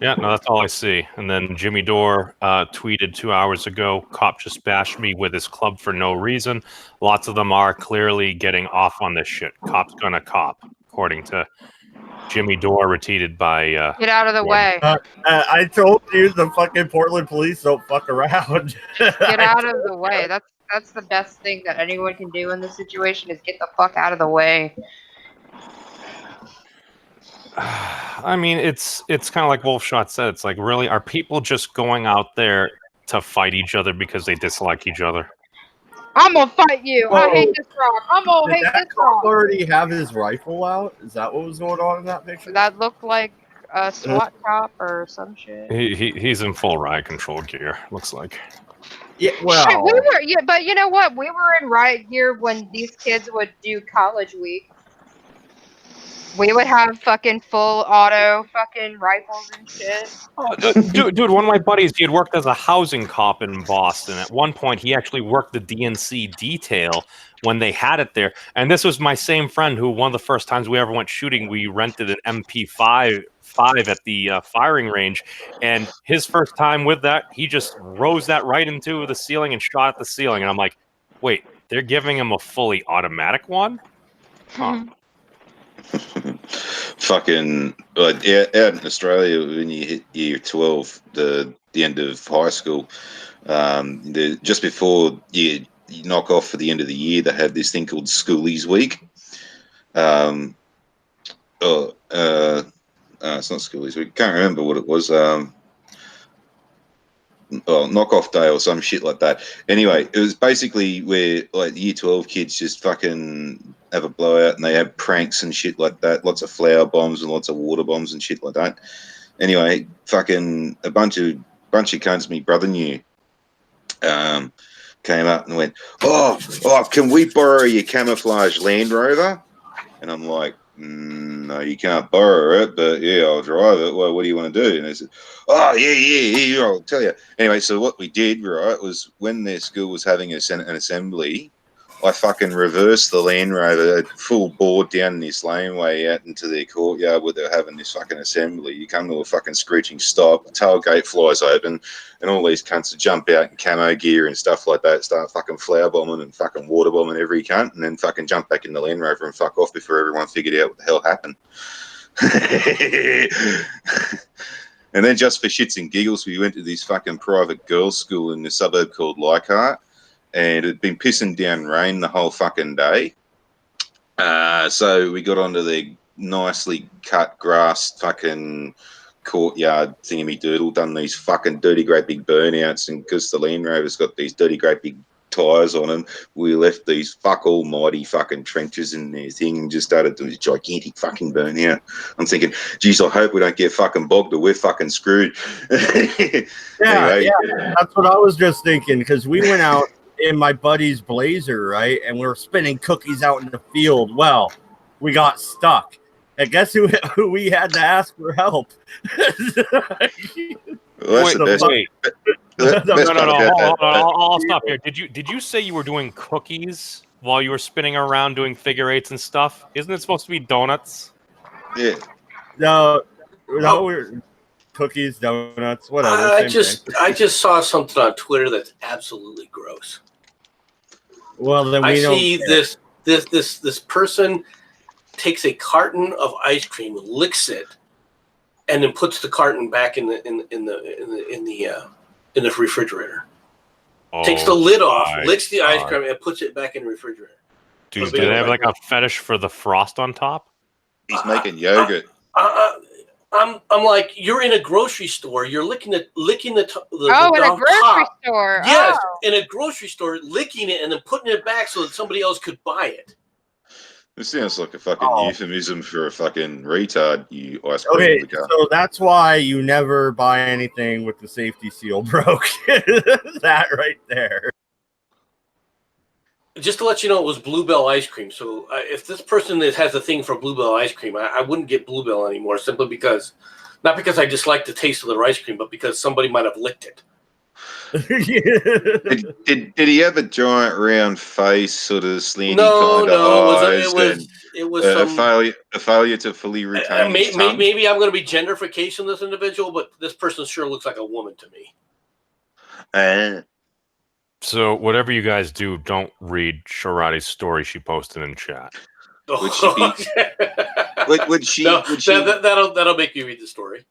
Yeah, no, that's all I see. And then Jimmy Dore tweeted 2 hours ago, "Cop just bashed me with his club for no reason. Lots of them are clearly getting off on this shit. Cop's gonna cop," according to Jimmy Dore, retweeted by... Get out of the way. I told you the fucking Portland police don't fuck around. Get out of the way. That's the best thing that anyone can do in this situation is get the fuck out of the way. I mean, it's kind of like Wolfshot said. It's like, really, are people just going out there to fight each other because they dislike each other? I'm gonna fight you. I hate this rock. I'm gonna hate Did this that cop rock. already have his rifle out? Is that what was going on in that picture? That looked like a SWAT cop or some shit. He's in full riot control gear, looks like. Yeah, well, Shit, but you know what? We were in riot gear when these kids would do college week. We would have fucking full auto fucking rifles and shit. Oh, dude, one of my buddies, he had worked as a housing cop in Boston. At one point, he actually worked the DNC detail when they had it there. And this was my same friend who, one of the first times we ever went shooting, we rented an MP5 at the firing range. And his first time with that, he just rose that right into the ceiling and shot at the ceiling. And I'm like, wait, they're giving him a fully automatic one? Huh. Fucking out in Australia, when you hit year 12, the end of high school, just before you knock off for the end of the year, they have this thing called Schoolies Week. It's not Schoolies Week. Can't remember what it was. Knockoff day or some shit like that. Anyway, it was basically where like year 12 kids just fucking have a blowout and they have pranks and shit like that. Lots of flower bombs and lots of water bombs and shit like that. Anyway, fucking a bunch of cunts me brother knew came up and went, oh, can we borrow your camouflage Land Rover? And I'm like, no, you can't borrow it, but yeah, I'll drive it. Well, what do you want to do? And they said, oh, yeah, I'll tell you. Anyway, so what we did, right, was when their school was having an assembly, I fucking reversed the Land Rover full board down this laneway out into their courtyard where they're having this fucking assembly. You come to a fucking screeching stop, the tailgate flies open, and all these cunts jump out in camo gear and stuff like that, start fucking flower bombing and fucking water bombing every cunt, and then fucking jump back in the Land Rover and fuck off before everyone figured out what the hell happened. And then just for shits and giggles, we went to this fucking private girls' school in the suburb called Leichhardt. And it had been pissing down rain the whole fucking day. So we got onto the nicely cut grass fucking courtyard thingy-doodle, done these fucking dirty great big burnouts, and because the Land Rover's got these dirty great big tires on them. We left these fuck almighty fucking trenches in their thing and just started doing this gigantic fucking burnout. I'm thinking, geez, I hope we don't get fucking bogged or we're fucking screwed. Yeah, Anyway. yeah, that's what I was just thinking, because we went out in my buddy's Blazer, right, and we were spinning cookies out in the field. Well, we got stuck. And guess who we had to ask for help? Well, that's the best. Wait. Best No, part about hold that. on. I'll stop here. Did you say you were doing cookies while you were spinning around doing figure eights and stuff? Isn't it supposed to be donuts? Yeah. No, we're cookies, donuts, whatever. I same just thing. saw something on Twitter that's absolutely gross. Well, then we I don't see care. this person takes a carton of ice cream, licks it, and then puts the carton back in the refrigerator. Takes the lid off, licks the ice cream, and puts it back in the refrigerator. Dude, do they have like a fetish for the frost on top? He's making yogurt. I'm like, you're in a grocery store. You're licking the in a top. grocery store. Yes, Oh. in a grocery store, licking it and then putting it back so that somebody else could buy it. This sounds like a fucking euphemism for a fucking retard, you ice cream. Okay, licker. so that's why you never buy anything with the safety seal broke. That right there. Just to let you know, it was Bluebell ice cream. So if this person has a thing for Bluebell ice cream, I wouldn't get Bluebell anymore, simply because, not because I dislike the taste of their ice cream, but because somebody might have licked it. Did he have a giant round face, sort of slanty No, kind of eyes? it was a some failure to fully retain his tongue? maybe I'm going to be gentrification this individual, but this person sure looks like a woman to me. So whatever you guys do, don't read Sharati's story she posted in chat. Would she be? Would she? That'll make you read the story.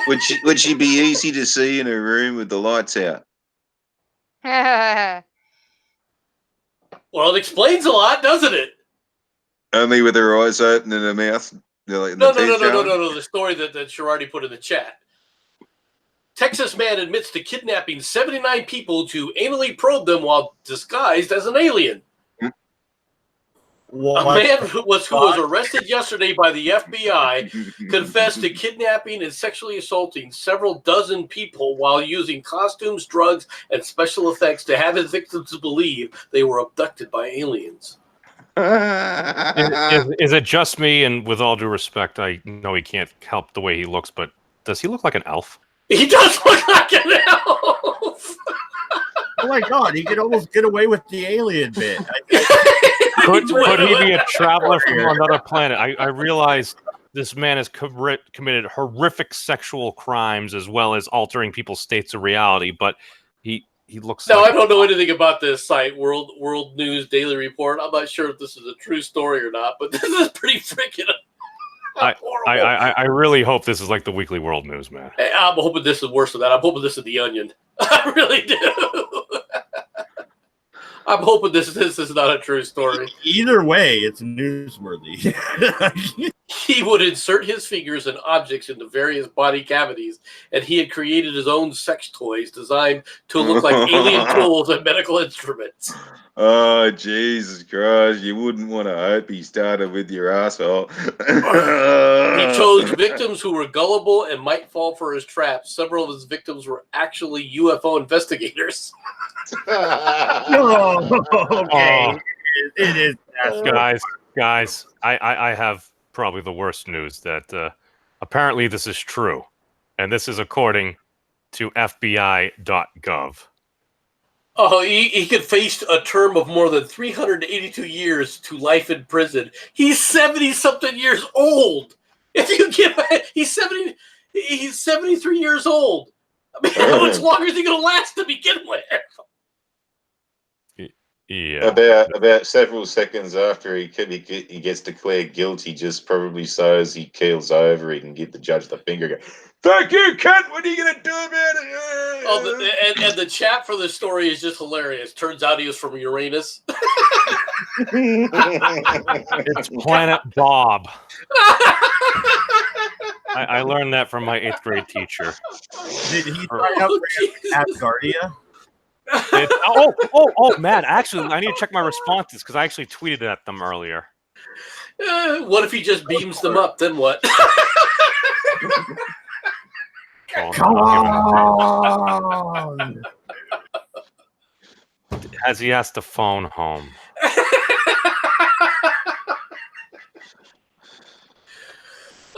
Would she be easy to see in a room with the lights out? Well, it explains a lot, doesn't it? Only with her eyes open and her mouth. No. The story that Sharati put in the chat. Texas man admits to kidnapping 79 people to anally probe them while disguised as an alien. What? A man who was arrested yesterday by the FBI confessed to kidnapping and sexually assaulting several dozen people while using costumes, drugs, and special effects to have his victims believe they were abducted by aliens. Is it just me? And with all due respect, I know he can't help the way he looks, but does he look like an elf? He does look like an elf. Oh my god, he could almost get away with the alien bit. Could he be a traveler from another planet? I realize this man has committed horrific sexual crimes as well as altering people's states of reality, but he looks No, like... I don't know anything about this site, World News Daily Report. I'm not sure if this is a true story or not, but this is pretty freaking horrible. I really hope this is like the Weekly World News, man. Hey, I'm hoping this is worse than that. I'm hoping this is The Onion. I really do. I'm hoping this is not a true story. Either way, it's newsworthy. He would insert his fingers and objects into various body cavities, and he had created his own sex toys designed to look like alien tools and medical instruments. Oh, Jesus Christ. You wouldn't want to hope he started with your asshole. He chose victims who were gullible and might fall for his traps. Several of his victims were actually UFO investigators. Oh, okay. It is. Guys, I have probably the worst news that apparently this is true. And this is according to FBI.gov. Oh, he could face a term of more than 382 years to life in prison. He's 70-something years old. If you give, he's 73 years old. I mean, how much longer is he going to last to begin with? Yeah. About several seconds after he gets declared guilty, just probably so as he keels over, he can give the judge the finger. Go, "Thank you, cunt. What are you gonna do about it?" Oh, and the chat for this story is just hilarious. Turns out he was from Uranus. It's Planet Bob. I learned that from my 8th grade teacher. Did he sign up for Asgardia? Oh, man. Actually, I need to check my responses because I actually tweeted at them earlier. What if he just beams them up? Then what? Come on! As he has to phone home.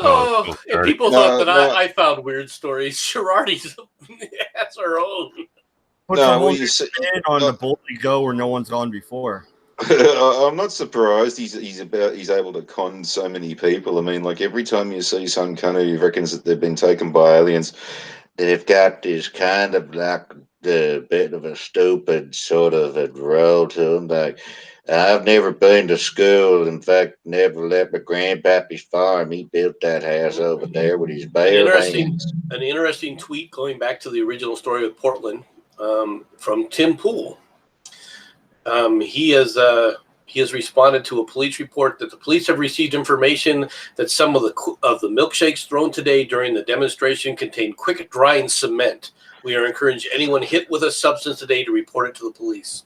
Oh, and people thought that I found weird stories. Girardi has her own. What's a whole on the boldly go where no one's gone before? I'm not surprised he's able to con so many people. I mean, like every time you see some kind of who reckons that they've been taken by aliens, they've got this kind of like the bit of a stupid sort of a role to them. Like, I've never been to school. In fact, never left my grandpappy's farm. He built that house over there with his bare hands. An interesting tweet going back to the original story of Portland from Tim Pool. He has responded to a police report that the police have received information that some of the milkshakes thrown today during the demonstration contained quick drying cement. We are encouraging anyone hit with a substance today to report it to the police.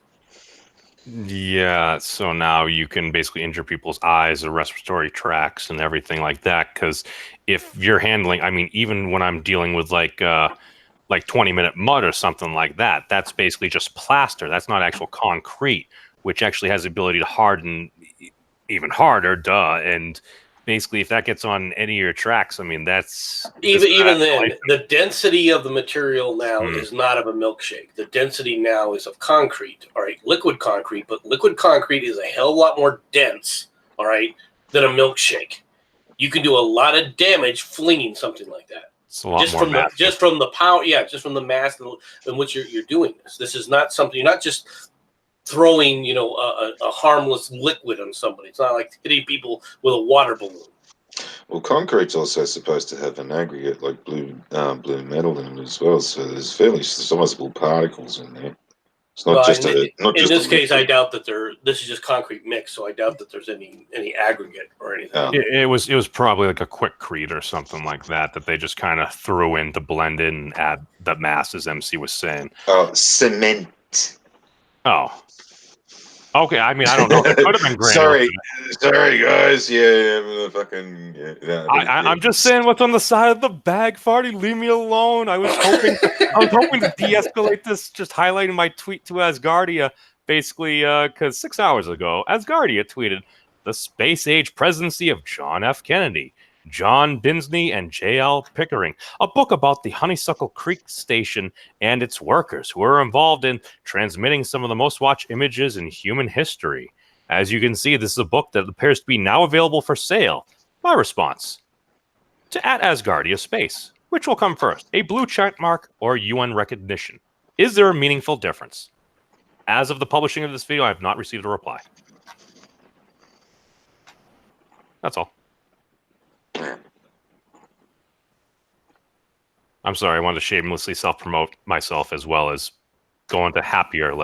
Yeah, so now you can basically injure people's eyes or respiratory tracts and everything like that. Because if you're handling, I mean, even when I'm dealing with like 20-minute mud or something like that, that's basically just plaster. That's not actual concrete, which actually has the ability to harden even harder. And basically, if that gets on any of your tracks, I mean, that's even then, the density of the material now is not of a milkshake. The density now is of concrete. All right, liquid concrete, but liquid concrete is a hell of a lot more dense. All right, than a milkshake. You can do a lot of damage flinging something like that. Just from the power, just from the mass in which you're doing this. This is not something you're not just throwing, a harmless liquid on somebody. It's not like hitting people with a water balloon. Well, concrete's also supposed to have an aggregate like blue metal in it as well. So there's fairly sizable particles in there. It's not in this case, I doubt that this is just concrete mix, so I doubt that there's any aggregate or anything. Oh. It was probably like a quickcrete or something like that they just kind of threw in to blend in and add the mass, as MC was saying. Oh, cement. Oh. Okay, I mean, I don't know. It could have been Sorry, guys. I'm just saying what's on the side of the bag, Farty. Leave me alone. I was hoping to de-escalate this, just highlighting my tweet to Asgardia, basically, because 6 hours ago, Asgardia tweeted the space-age presidency of John F. Kennedy, John Binsney, and J.L. Pickering, a book about the Honeysuckle Creek Station and its workers who were involved in transmitting some of the most watched images in human history. As you can see, this is a book that appears to be now available for sale. My response to @Asgardia Space. Which will come first, a blue check mark or UN recognition? Is there a meaningful difference? As of the publishing of this video, I have not received a reply. That's all. I'm sorry, I wanted to shamelessly self-promote myself as well as go into happier,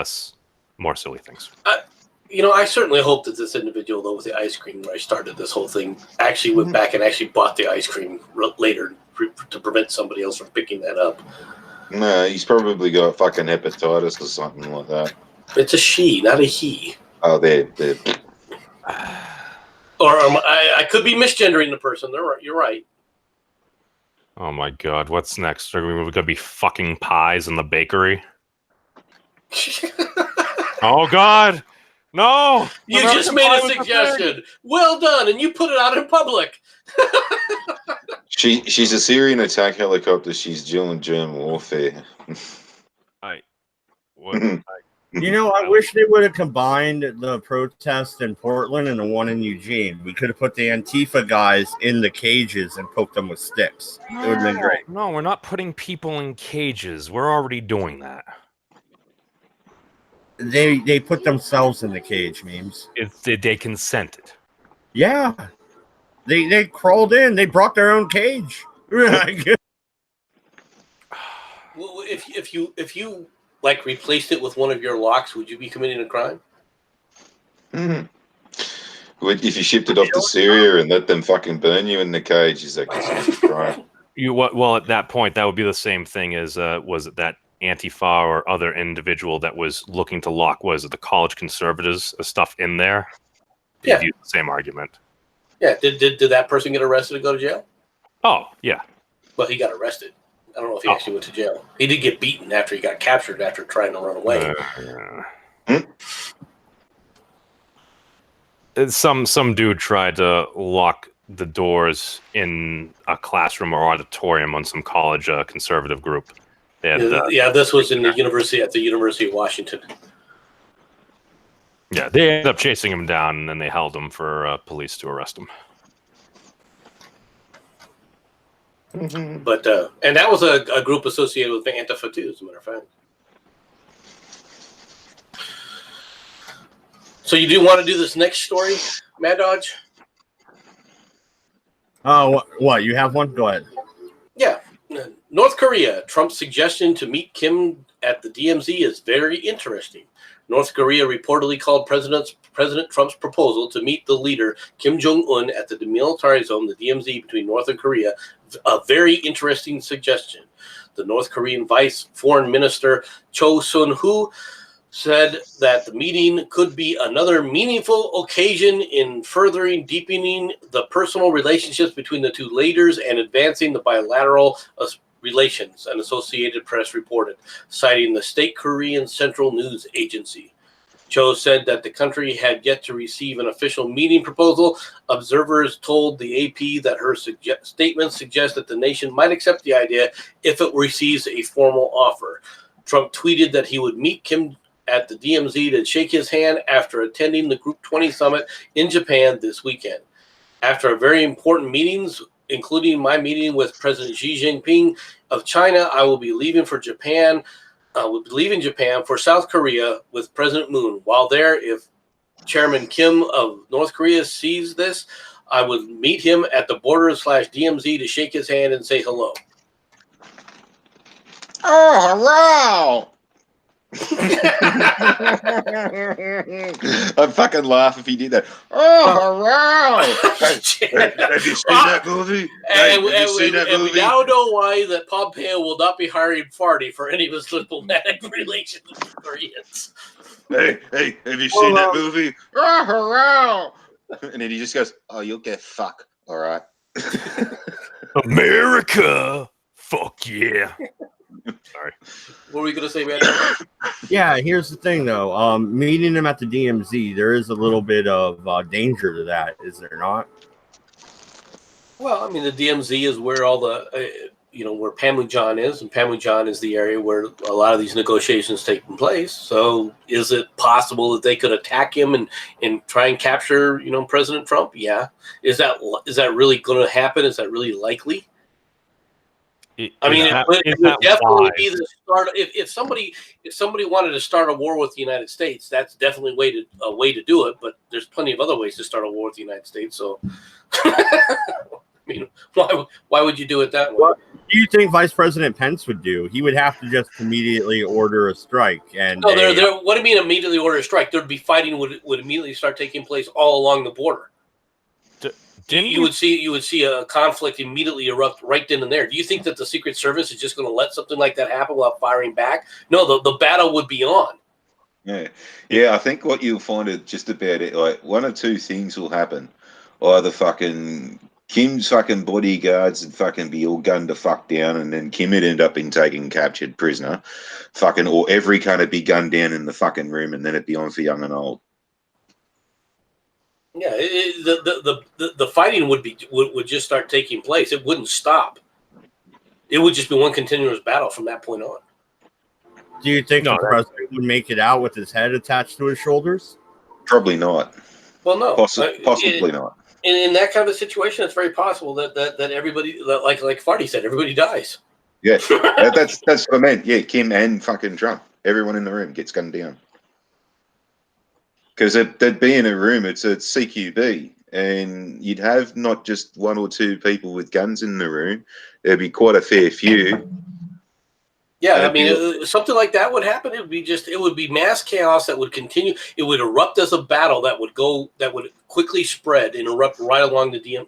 more silly things. I certainly hope that this individual, though, with the ice cream where I started this whole thing, actually went back and actually bought the ice cream later to prevent somebody else from picking that up. No, he's probably got fucking hepatitis or something like that. It's a she, not a he. Oh, they're... Or I could be misgendering the person. You're right. Oh my god, what's next? Are we going to be fucking pies in the bakery? Oh god! No! You just made a suggestion. Well done, and you put it out in public. She's a Syrian attack helicopter. She's dueling German warfare. I wish they would have combined the protest in Portland and the one in Eugene. We could have put the Antifa guys in the cages and poked them with sticks. It would have been great. No, we're not putting people in cages. We're already doing that. They put themselves in the cage, memes. They consented. Yeah. They crawled in. They brought their own cage. Well, if you like replaced it with one of your locks, would you be committing a crime? Mm-hmm. If you shipped it off to Syria and let them fucking burn you in the cage, is that considered a crime? Well, at that point, that would be the same thing as was it that Antifa or other individual that was looking to lock, the college conservatives stuff in there, Yeah. he'd use the same argument. Yeah. Did that person get arrested and go to jail? Oh, yeah. Well, he got arrested. I don't know if he actually went to jail. He did get beaten after he got captured after trying to run away. Some dude tried to lock the doors in a classroom or auditorium on some college conservative group. This was in the University of Washington. Yeah, they ended up chasing him down, and then they held him for police to arrest him. But and that was a group associated with Antifa too, as a matter of fact. So you do want to do this next story, Mad Dodge? What? You have one? Go ahead. Yeah. North Korea. Trump's suggestion to meet Kim at the DMZ is very interesting. North Korea reportedly called President Trump's proposal to meet the leader Kim Jong-un at the demilitarized zone, the DMZ, between North and Korea, a very interesting suggestion. The North Korean Vice Foreign Minister Cho Sun-hu said that the meeting could be another meaningful occasion in furthering, deepening the personal relationships between the two leaders and advancing the bilateral relations, an Associated Press reported, citing the state Korean Central News Agency. Cho said that the country had yet to receive an official meeting proposal. Observers told the AP that her statement suggests that the nation might accept the idea if it receives a formal offer. Trump tweeted that he would meet Kim at the DMZ to shake his hand after attending the Group 20 summit in Japan this weekend. After a very important meetings, including my meeting with President Xi Jinping of China, I will be leaving for Japan. Will be leaving Japan for South Korea with President Moon. While there, if Chairman Kim of North Korea sees this, I would meet him at the border/DMZ to shake his hand and say hello. Oh, hurrah! I'd fucking laugh if he did that. Oh, hurrah! Have you seen that movie? And we now know why that Pompeo will not be hiring Farty for any of his diplomatic relations with Koreans. Hey, have you seen that movie? Oh, hurrah! And then he just goes, "Oh, you'll get fuck, all right." America, fuck yeah. Sorry. What were we going to say, man? Yeah, here's the thing, though. Meeting him at the DMZ, there is a little bit of danger to that, is there not? Well, I mean, the DMZ is where all the, where Panmunjom is, and Panmunjom is the area where a lot of these negotiations taking place. So, is it possible that they could attack him and try and capture, President Trump? Yeah. Is that really going to happen? Is that really likely? It would definitely be the start. If somebody wanted to start a war with the United States, that's definitely a way to do it. But there's plenty of other ways to start a war with the United States. So, I mean, why would you do it that way? What do you think Vice President Pence would do? He would have to just immediately order a strike. And what do you mean immediately order a strike? There'd be fighting would immediately start taking place all along the border. You would see a conflict immediately erupt right then and there. Do you think that the Secret Service is just going to let something like that happen without firing back? No, the battle would be on. Yeah. I think what you'll find is just about it. Like one or two things will happen. Either fucking Kim's fucking bodyguards would fucking be all gunned the fuck down, and then Kim would end up being taken captured prisoner. Fucking, or every kind of be gunned down in the fucking room, and then it'd be on for young and old. Yeah, the fighting would just start taking place. It wouldn't stop. It would just be one continuous battle from that point on. Do you think the president would make it out with his head attached to his shoulders? Probably not. Well, no, possibly not. In that kind of a situation, it's very possible that everybody, like Farty said, everybody dies. Yeah, that's what I meant. Yeah, Kim and fucking Trump, everyone in the room gets gunned down. Because they'd be in a room, it's a CQB, and you'd have not just one or two people with guns in the room. There'd be quite a fair few. Yeah, I mean, something like that would happen. It would be mass chaos that would continue. It would erupt as a battle that would quickly spread and erupt right along the DM,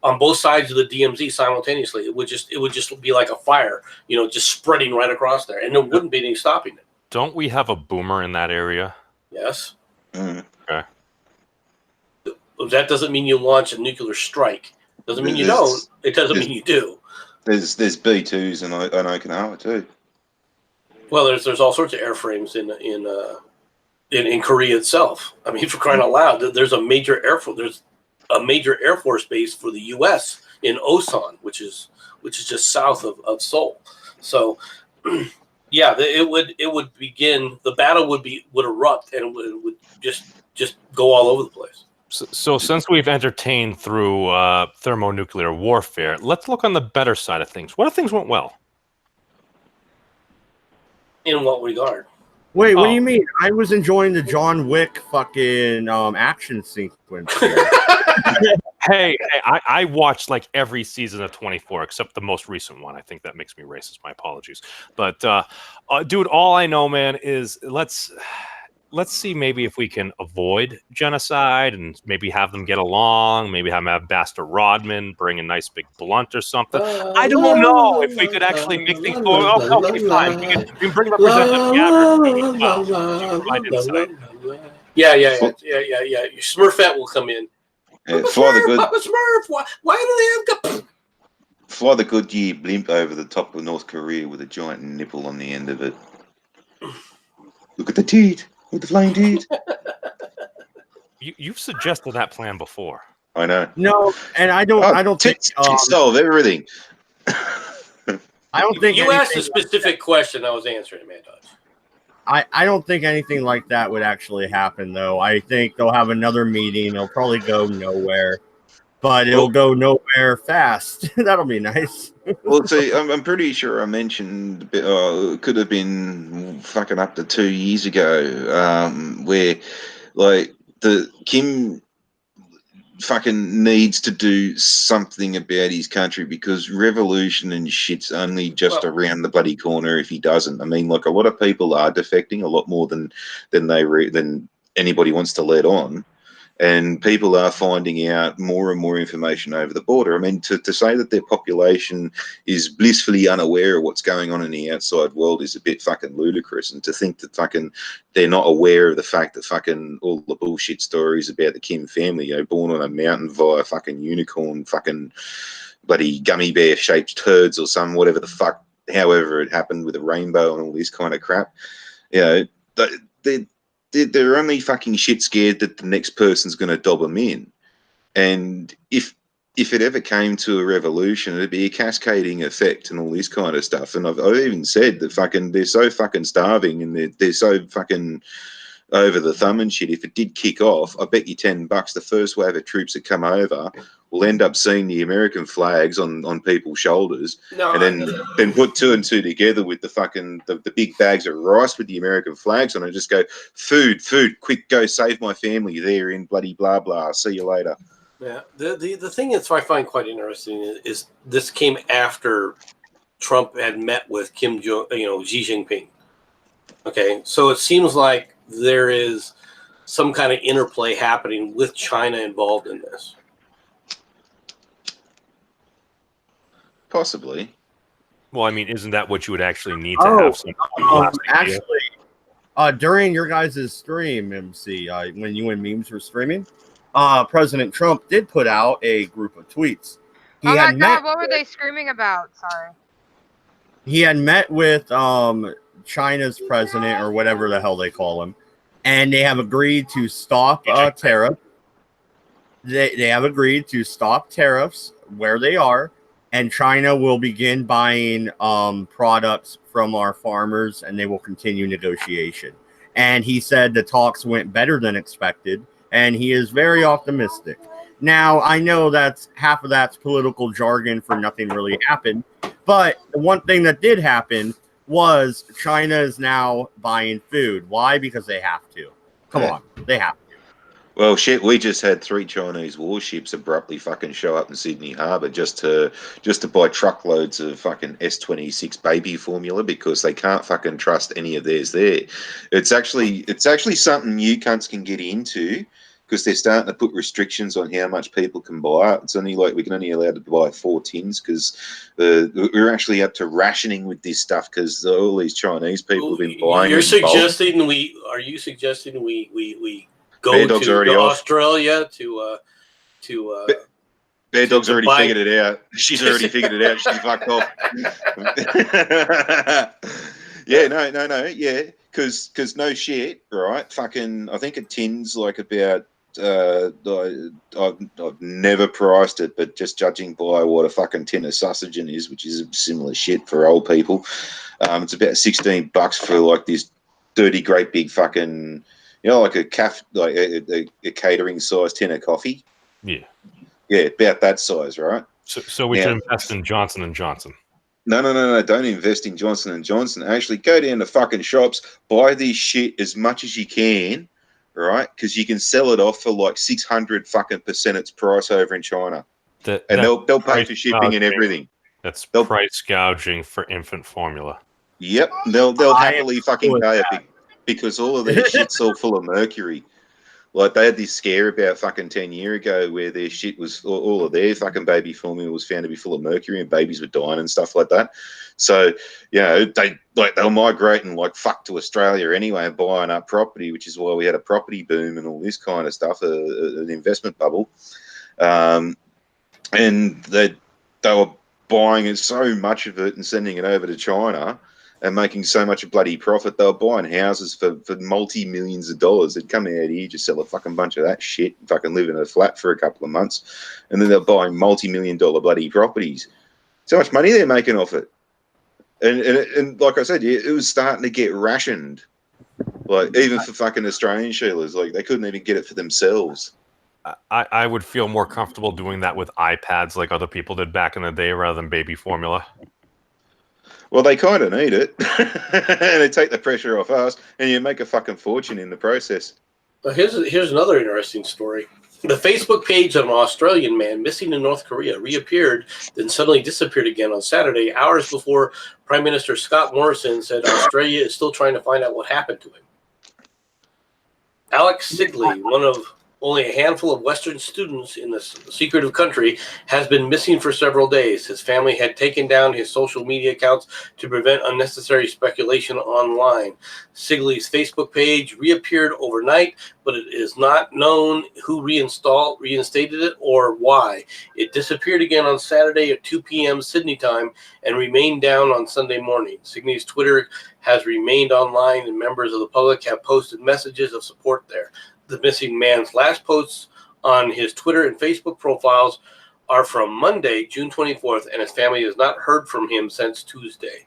on both sides of the DMZ simultaneously. It would just be like a fire, just spreading right across there, and there wouldn't be any stopping it. Don't we have a boomer in that area? Yes. Okay. That doesn't mean you launch a nuclear strike. Doesn't mean you don't. It doesn't mean you do. There's B2s in Okinawa too. Well, there's all sorts of airframes in Korea itself. I mean, for crying out loud, there's a major Air Force base for the U.S. in Osan, which is just south of Seoul. So, yeah, it would begin. The battle would erupt, and it would just go all over the place. So since we've entertained through thermonuclear warfare, let's look on the better side of things. What if things went well? In what regard? Wait, what do you mean? I was enjoying the John Wick fucking action sequence here. Hey, I watched like every season of 24 except the most recent one. I think that makes me racist. My apologies. But dude, all I know, man, is let's see maybe if we can avoid genocide and maybe have them get along. Maybe have Buster Rodman bring a nice big blunt or something. I don't know if we could actually make things go. Okay, fine. We can bring Representative Gabbard. Yeah. Your Smurfette will come in. Fly the good. Papa Smurf. Why do they have to? Fly the Goodyear blimp over the top of North Korea with a giant nipple on the end of it. Look at the teeth. With the flying teeth. You've suggested that plan before. I know. No, and I don't think solve everything. I don't think you asked a specific question. I was answering, man. I don't think anything like that would actually happen, though. I think they'll have another meeting. It'll probably go nowhere, but it'll go nowhere fast. That'll be nice. Well, see, I'm pretty sure I mentioned could have been fucking up to 2 years ago, where like the Kim fucking needs to do something about his country because revolution and shit's only just around the bloody corner if he doesn't. I mean, like a lot of people are defecting a lot more than anybody wants to let on. And people are finding out more and more information over the border. I mean, to say that their population is blissfully unaware of what's going on in the outside world is a bit fucking ludicrous. And to think that fucking they're not aware of the fact that fucking all the bullshit stories about the Kim family, born on a mountain via fucking unicorn, fucking bloody gummy bear shaped turds or some whatever the fuck, however it happened with a rainbow and all this kind of crap. They're only fucking shit scared that the next person's going to dob them in. And if it ever came to a revolution, it'd be a cascading effect and all this kind of stuff. And I've even said that fucking they're so fucking starving and they're so fucking over the thumb and shit. If it did kick off, I bet you $10 the first wave of troops that come over will end up seeing the American flags on people's shoulders, and then put two and two together with the fucking the big bags of rice with the American flags on it, and just go food, quick, go save my family there in bloody blah blah. See you later. Yeah, the thing that I find quite interesting is this came after Trump had met with Xi Jinping. Okay, so it seems like there is some kind of interplay happening with China involved in this. Possibly. Well, I mean, isn't that what you would actually need to have? Actually, during your guys' stream, MC, when you and Memes were streaming, President Trump did put out a group of tweets. Oh my God, what were they screaming about? Sorry. He had met with China's president, or whatever the hell they call him, and they have agreed to stop tariff. They have agreed to stop tariffs where they are, and China will begin buying products from our farmers, and they will continue negotiation. And he said the talks went better than expected, and he is very optimistic. Now, I know that's half of that's political jargon for nothing really happened, but the one thing that did happen was China is now buying food. Why? Because they have to. Come on, they have to. Well, shit, we just had 3 Chinese warships abruptly fucking show up in Sydney Harbour just to buy truckloads of fucking S26 baby formula because they can't fucking trust any of theirs there. It's actually something you cunts can get into because they're starting to put restrictions on how much people can buy it. It's only like we can only allowed to buy 4 tins because we're actually up to rationing with this stuff because all these Chinese people have been buying. Are you suggesting we go Bear Dog's to already off. Australia to Bear Dog's already figured it out. She's already figured it out. She fucked off. Yeah, no. Yeah, because no shit, right? Fucking, I think a tin's like about. I've never priced it, but just judging by what a fucking tin of sausage is, which is similar shit for old people, it's about $16 for like this dirty, great big fucking, like a catering size tin of coffee. Yeah, about that size, right? So we should invest in Johnson and Johnson. No. Don't invest in Johnson and Johnson. Actually, go down to fucking shops, buy this shit as much as you can. Right, because you can sell it off for like 600% its price over in China, and they'll pay for shipping and everything. That's price gouging for infant formula. Yep, they'll happily fucking pay it because all of their shit's all full of mercury. Like they had this scare about fucking 10 years ago where their shit was all of their fucking baby formula was found to be full of mercury and babies were dying and stuff like that. So, they'll migrate and like fuck to Australia anyway and buying up property, which is why we had a property boom and all this kind of stuff, an investment bubble. And they were buying so much of it and sending it over to China and making so much bloody profit. They were buying houses for multi-millions of dollars. They'd come out here, just sell a fucking bunch of that shit and fucking live in a flat for a couple of months. And then they're buying multi-million-dollar bloody properties. So much money they're making off it. And like I said, it was starting to get rationed. Like, even for fucking Australian Sheilas, like, they couldn't even get it for themselves. I would feel more comfortable doing that with iPads like other people did back in the day rather than baby formula. Well, they kind of need it. And they take the pressure off us, and you make a fucking fortune in the process. Here's another interesting story. The Facebook page of an Australian man missing in North Korea reappeared, then suddenly disappeared again on Saturday, hours before Prime Minister Scott Morrison said Australia is still trying to find out what happened to him. Alex Sigley, one of only a handful of Western students in this secretive country, has been missing for several days. His family had taken down his social media accounts to prevent unnecessary speculation online. Sigley's Facebook page reappeared overnight, but it is not known who reinstated it or why. It disappeared again on Saturday at 2 p.m. Sydney time and remained down on Sunday morning. Sigley's Twitter has remained online, and members of the public have posted messages of support there. The missing man's last posts on his Twitter and Facebook profiles are from Monday, June 24th, and his family has not heard from him since Tuesday.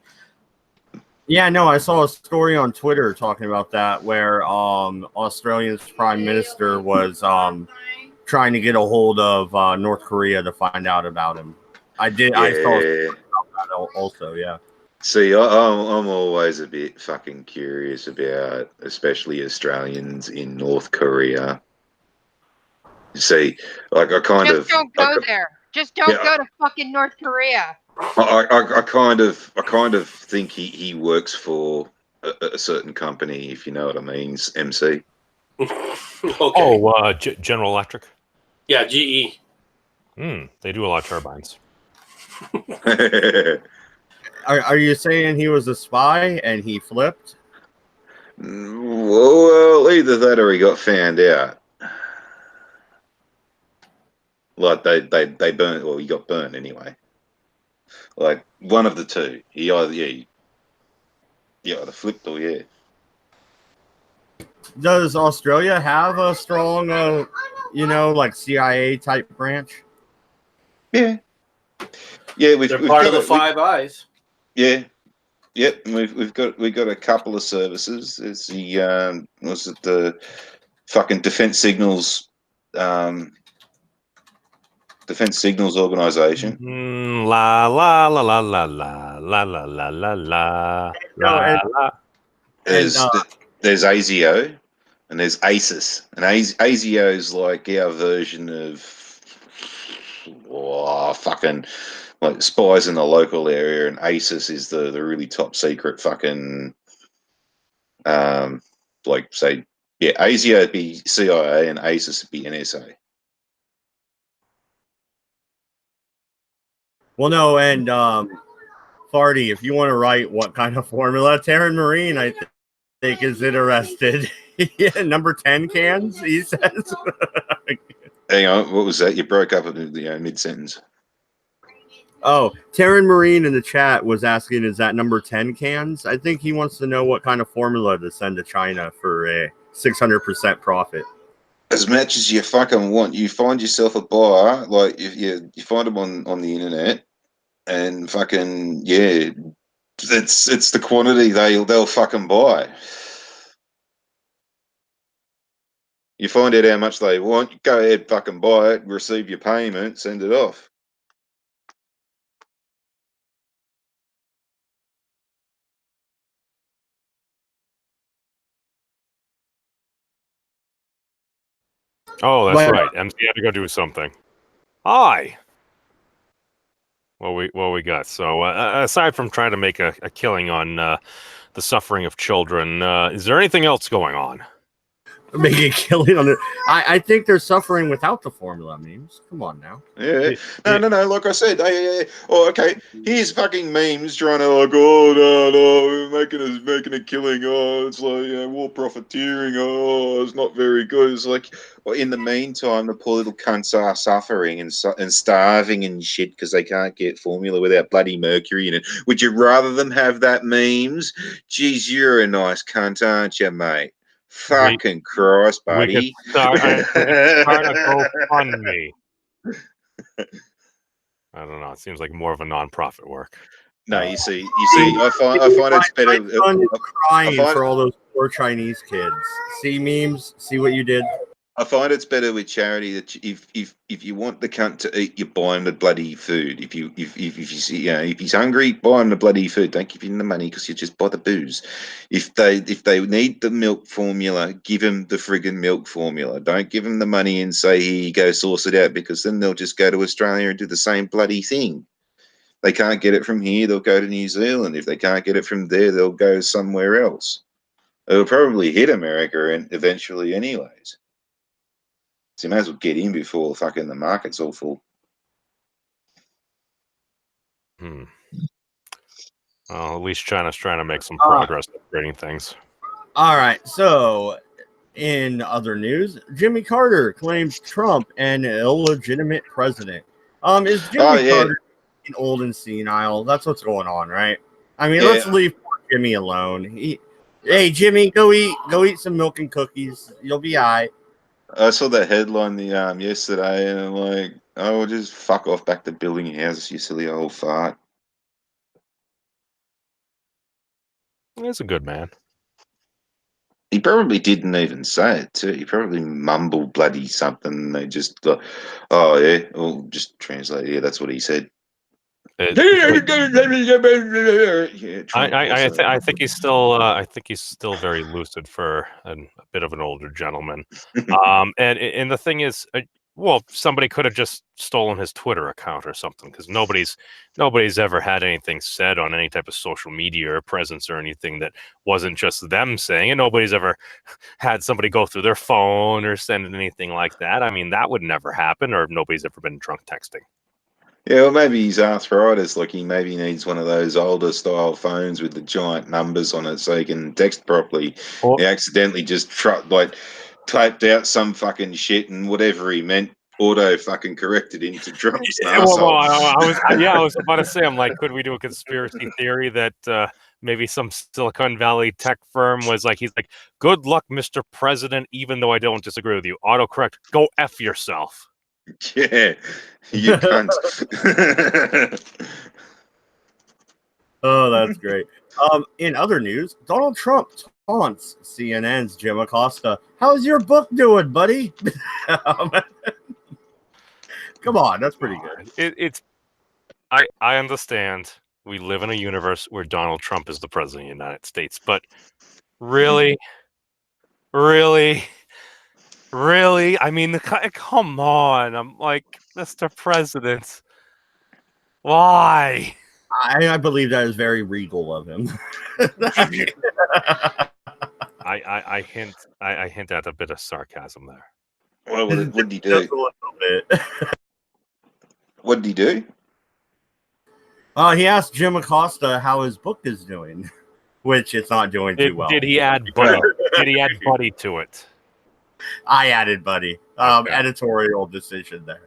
Yeah, no, I saw a story on Twitter talking about that where Australia's Prime Minister was trying to get a hold of North Korea to find out about him. I saw that also, yeah. See, I'm always a bit fucking curious about, especially Australians in North Korea. See, like I kind of don't go there. Just don't go to fucking North Korea. I kind of think he works for a certain company, if you know what I mean. MC. Okay. Oh, General Electric. Yeah, GE. They do a lot of turbines. Are you saying he was a spy and he flipped? Well, either that or he got found out. Like they burned. Well, he got burned anyway. Like one of the two. He either either flipped or yeah. Does Australia have a strong, like CIA type branch? Yeah. They're part of the Five Eyes. Yeah, yep. We've got a couple of services. There's the fucking Defence Signals Organisation. La la la la la la la la la la la. There's ASIO, And there's ASIS, and ASIO is like our version of fucking like spies in the local area, and ASIS is the really top secret fucking like say ASIO would be CIA and ASIS would be NSA. Well, no, and Farty, if you want to write what kind of formula, Taryn Marine, I think is interested. Yeah, number 10 cans, he says. Hang on, what was that? You broke up in the mid-sentence. Oh, Taryn Marine in the chat was asking, is that number 10 cans? I think he wants to know what kind of formula to send to China for a 600% profit. As much as you fucking want, you find yourself a buyer, like if you find them on the internet, and fucking it's the quantity they'll fucking buy. You find out how much they want, you go ahead, fucking buy it, receive your payment, send it off. Oh, that's right. MC had to go do something. Hi. What we got? So aside from trying to make a killing on the suffering of children, is there anything else going on? Make a killing on it. I think they're suffering without the formula memes. Come on now. Yeah. No. Like I said, oh, okay. Here's fucking memes trying to like, oh no, we're making a killing. Oh, it's like war profiteering. Oh, it's not very good. It's like, well, in the meantime, the poor little cunts are suffering and starving and shit because they can't get formula without bloody mercury in it. Would you rather them have that memes? Geez, you're a nice cunt, aren't you, mate? Fucking Christ, buddy. We could start a GoFundMe. I don't know. It seems like more of a non-profit work. No, you see, I find it's better. My son is crying for all those poor Chinese kids. See memes? See what you did? I find it's better with charity that if you want the cunt to eat, you buy him the bloody food. If you see, if he's hungry, buy him the bloody food. Don't give him the money because you just buy the booze. If they need the milk formula, give him the friggin' milk formula. Don't give him the money and say, here you go, source it out, because then they'll just go to Australia and do the same bloody thing. They can't get it from here, they'll go to New Zealand. If they can't get it from there, they'll go somewhere else. It'll probably hit America and eventually anyways. So you may as well get in before fucking the market's all full. Well, at least China's trying to make some progress upgrading things. All right. So, in other news, Jimmy Carter claims Trump an illegitimate president. Is Jimmy Carter old and senile? That's what's going on, right? I mean, let's leave Jimmy alone. Hey, Jimmy, go eat some milk and cookies. You'll be all right. I saw that headline yesterday, and I'm like, oh, just fuck off back to building houses, you silly old fart. He's a good man. He probably didn't even say it, too. He probably mumbled bloody something, and they just, just translate. Yeah, that's what he said. I think he's still very lucid for a bit of an older gentleman. And the thing is, somebody could have just stolen his Twitter account or something, because nobody's ever had anything said on any type of social media or presence or anything that wasn't just them saying it. Nobody's ever had somebody go through their phone or send anything like that. I mean, that would never happen, or nobody's ever been drunk texting. Yeah, well, maybe he's arthritis. Like he maybe needs one of those older style phones with the giant numbers on it so he can text properly. He accidentally just typed out some fucking shit, and whatever he meant auto fucking corrected into Trump's asshole. I was about to say, I'm like, could we do a conspiracy theory that maybe some Silicon Valley tech firm was like, he's like, good luck, Mr. President, even though I don't disagree with you. Autocorrect, go F yourself. Yeah, you cunt. Oh, that's great. In other news, Donald Trump taunts CNN's Jim Acosta. How's your book doing, buddy? Come on, that's pretty good. I understand we live in a universe where Donald Trump is the president of the United States, but really, Really? Really? I mean, come on. I'm like, Mr. President. Why? I believe that is very regal of him. I hint at a bit of sarcasm there. Well, what did he Just a do? little bit. What did he do? He asked Jim Acosta how his book is doing, which it's not doing too well. Did he add Buddy? Did he add Buddy to it? I added Buddy. Okay. Editorial decision there.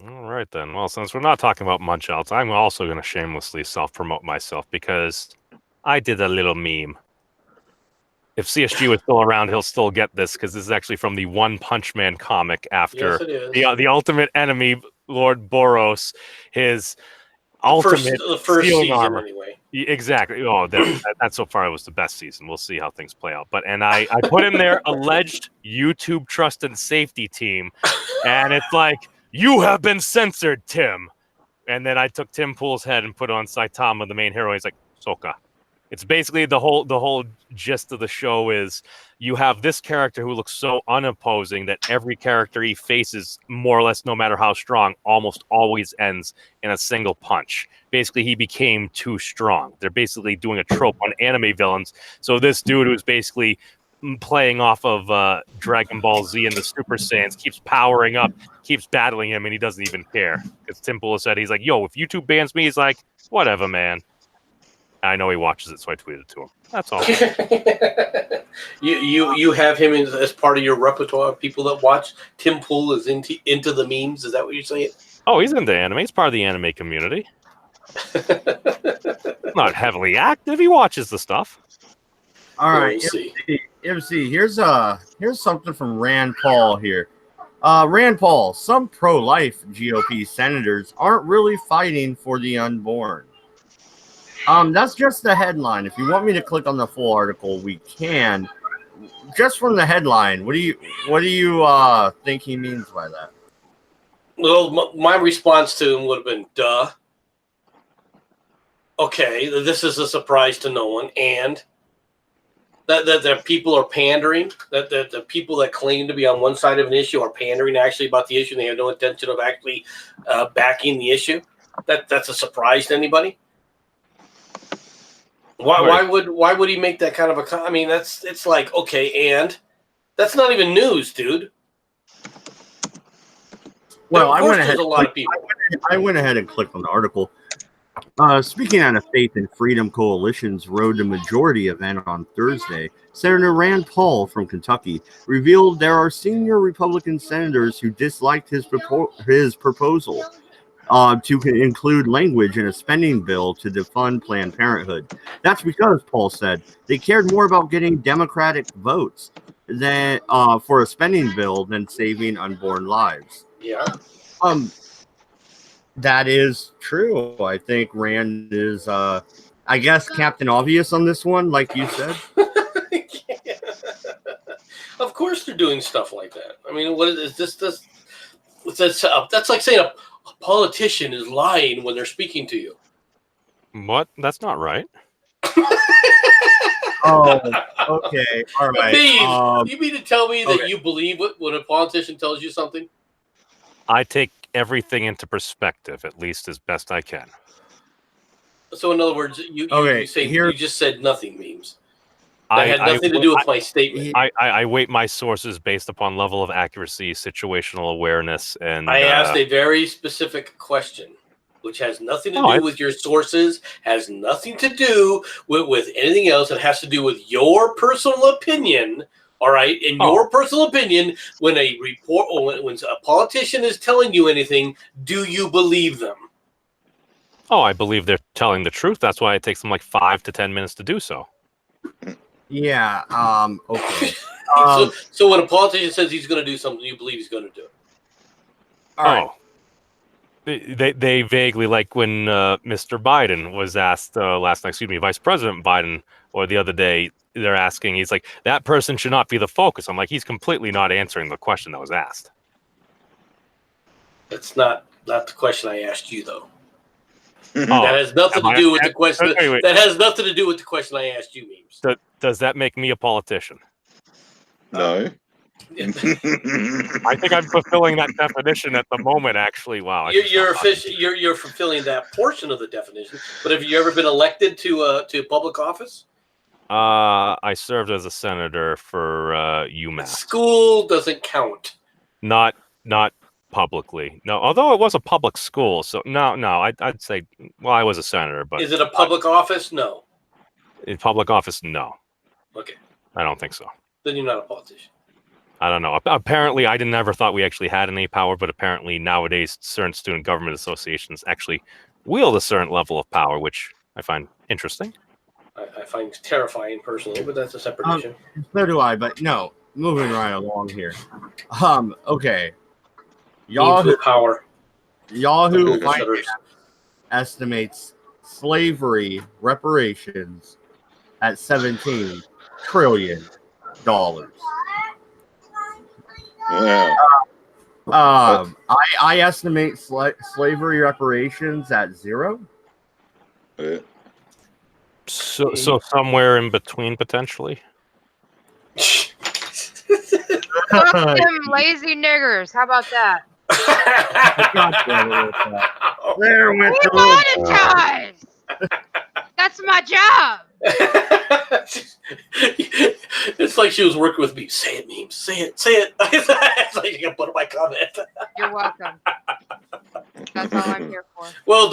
All right, then. Well, since we're not talking about Munchouts, I'm also going to shamelessly self-promote myself because I did a little meme. If CSG was still around, he'll still get this because this is actually from the One Punch Man comic after Yes, it is. the ultimate enemy, Lord Boros, his ultimate The first stealing season, armor. anyway. Exactly. Oh, that so far was the best season. We'll see how things play out. I put in there alleged YouTube trust and safety team, and it's like, you have been censored, Tim. And then I took Tim Pool's head and put on Saitama, the main hero. He's like, Soka. It's basically the whole gist of the show is you have this character who looks so unopposing that every character he faces, more or less, no matter how strong, almost always ends in a single punch. Basically, he became too strong. They're basically doing a trope on anime villains. So this dude who's basically playing off of Dragon Ball Z and the Super Saiyans keeps powering up, keeps battling him, and he doesn't even care. Because Tim Pool said, he's like, yo, if YouTube bans me, he's like, whatever, man. I know he watches it, so I tweeted it to him. That's all. You have him as part of your repertoire of people that watch. Tim Pool is into the memes. Is that what you're saying? Oh, he's into anime. He's part of the anime community. Not heavily active. He watches the stuff. All right, We'll MC. Here's something from Rand Paul here. Rand Paul, some pro-life GOP senators aren't really fighting for the unborn. That's just the headline. If you want me to click on the full article, we can. Just from the headline, what do you think he means by that? Well, my response to him would have been, duh. Okay, this is a surprise to no one, and that people are pandering, that the people that claim to be on one side of an issue are pandering actually about the issue, and they have no intention of actually backing the issue. That's a surprise to anybody. Why would he make that kind of a? I mean, it's like, okay, and that's not even news, dude. Well, I went ahead and clicked on the article. Speaking at a Faith and Freedom Coalition's Road to Majority event on Thursday, Senator Rand Paul from Kentucky revealed there are senior Republican senators who disliked his proposal to include language in a spending bill to defund Planned Parenthood. That's because, Paul said, they cared more about getting Democratic votes than for a spending bill than saving unborn lives. Yeah. That is true. I think Rand is, I guess, Captain Obvious on this one, like you said. Of course they're doing stuff like that. I mean, what is this? That's like saying a politician is lying when they're speaking to you. What? That's not right. Oh, okay. All right. You mean to tell me that you believe it when a politician tells you something? I take everything into perspective, at least as best I can. So, in other words, you just said nothing memes. That had nothing to do with my statement. I weight my sources based upon level of accuracy, situational awareness, and I asked a very specific question, which has nothing to do with your sources, has nothing to do with anything else. It has to do with your personal opinion. All right, in your personal opinion, when a report or when a politician is telling you anything, do you believe them? Oh, I believe they're telling the truth. That's why it takes them like 5 to 10 minutes to do so. Yeah. Okay. So when a politician says he's going to do something, you believe he's going to do it. All right. They vaguely, like when Mr. Biden was asked last night, Vice President Biden, or the other day, they're asking, he's like, that person should not be the focus. I'm like, he's completely not answering the question that was asked. That's not the question I asked you, though. That has nothing to do with the question. Wait. That has nothing to do with the question I asked you, Memes. Does that make me a politician? No. I think I'm fulfilling that definition at the moment. Actually, wow. You're fulfilling that portion of the definition. But have you ever been elected to public office? I served as a senator for UMass. School doesn't count. Not publicly. No, although it was a public school, so no. I'd say, well, I was a senator, but is it a public office? No. In public office, no. Okay. I don't think so. Then you're not a politician. I don't know. Apparently, I never thought we actually had any power, but apparently nowadays certain student government associations actually wield a certain level of power, which I find interesting. I find terrifying personally, but that's a separate issue. So do I, but no. Moving right along here. Okay. Yahoo Finance estimates slavery reparations at $17 trillion. Wow. I estimate slavery reparations at 0. Yeah. So somewhere in between, potentially. Fuck them lazy niggers. How about that? There went We the monetize. That's my job. It's like she was working with me. Say it, Memes. Say it. It's like you can put in my comment. You're welcome. That's all I'm here for. Well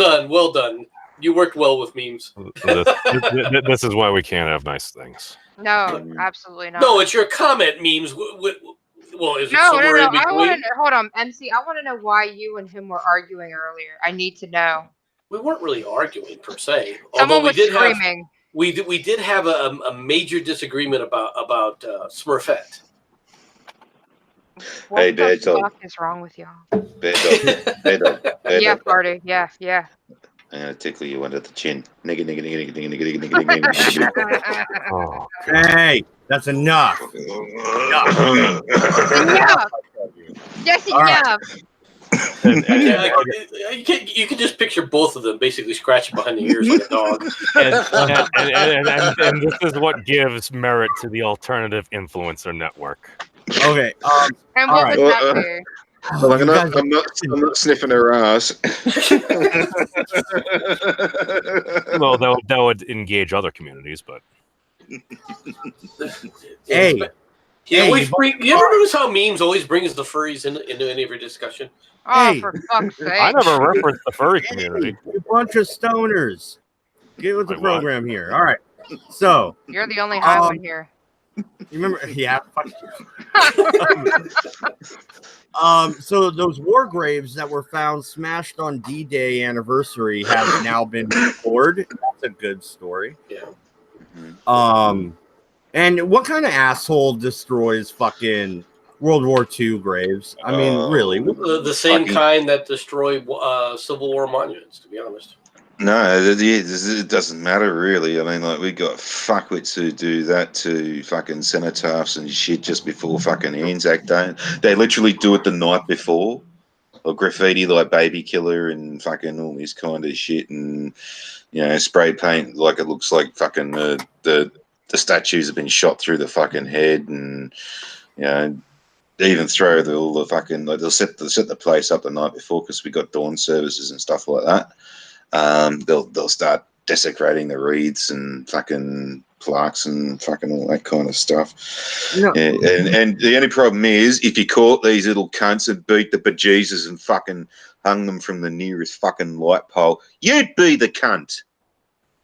done. You worked well with Memes. This is why we can't have nice things. No, absolutely not. No, it's your comment, Memes. Well, is it No. somewhere in between? Hold on, MC. I want to know why you and him were arguing earlier. I need to know. We weren't really arguing per se. Someone Although was screaming. we did have a major disagreement about Smurfette. What Hey, the Dad, fuck is wrong with y'all? Bed dog. Yeah, party. Yeah. I'm gonna tickle you under the chin. Nigga. Oh, Hey, that's enough. Enough. Yes, enough. You can just picture both of them basically scratching behind the ears like a dog. and this is what gives merit to the alternative influencer network. Okay. And all what right. was that for? Well, I'm not sniffing her ass. Well, that would engage other communities, but Hey. You ever notice how Memes always brings the furries into any of your discussion? Oh, Hey. for fuck's sake. I never referenced the furry community. A bunch of stoners. Get with the Wait, what? program here. All right. So, You're the only high one here. you remember? Yeah. Fuck you. So those war graves that were found smashed on D-Day anniversary have now been restored. That's a good story. Yeah. And what kind of asshole destroys fucking World War II graves? I mean, really? The same kind that destroy Civil War monuments, to be honest. No, it doesn't matter really. I mean, like, we got fuckwits who do that to fucking cenotaphs and shit just before fucking Anzac Day. They literally do it the night before, or graffiti like baby killer and fucking all this kind of shit, and spray paint like it looks like fucking the statues have been shot through the fucking head, and they even throw all the fucking, like, they'll set the place up the night before because we got dawn services and stuff like that. They'll start desecrating the wreaths and fucking plaques and fucking all that kind of stuff. And the only problem is, if you caught these little cunts and beat the bejesus and fucking hung them from the nearest fucking light pole, you'd be the cunt.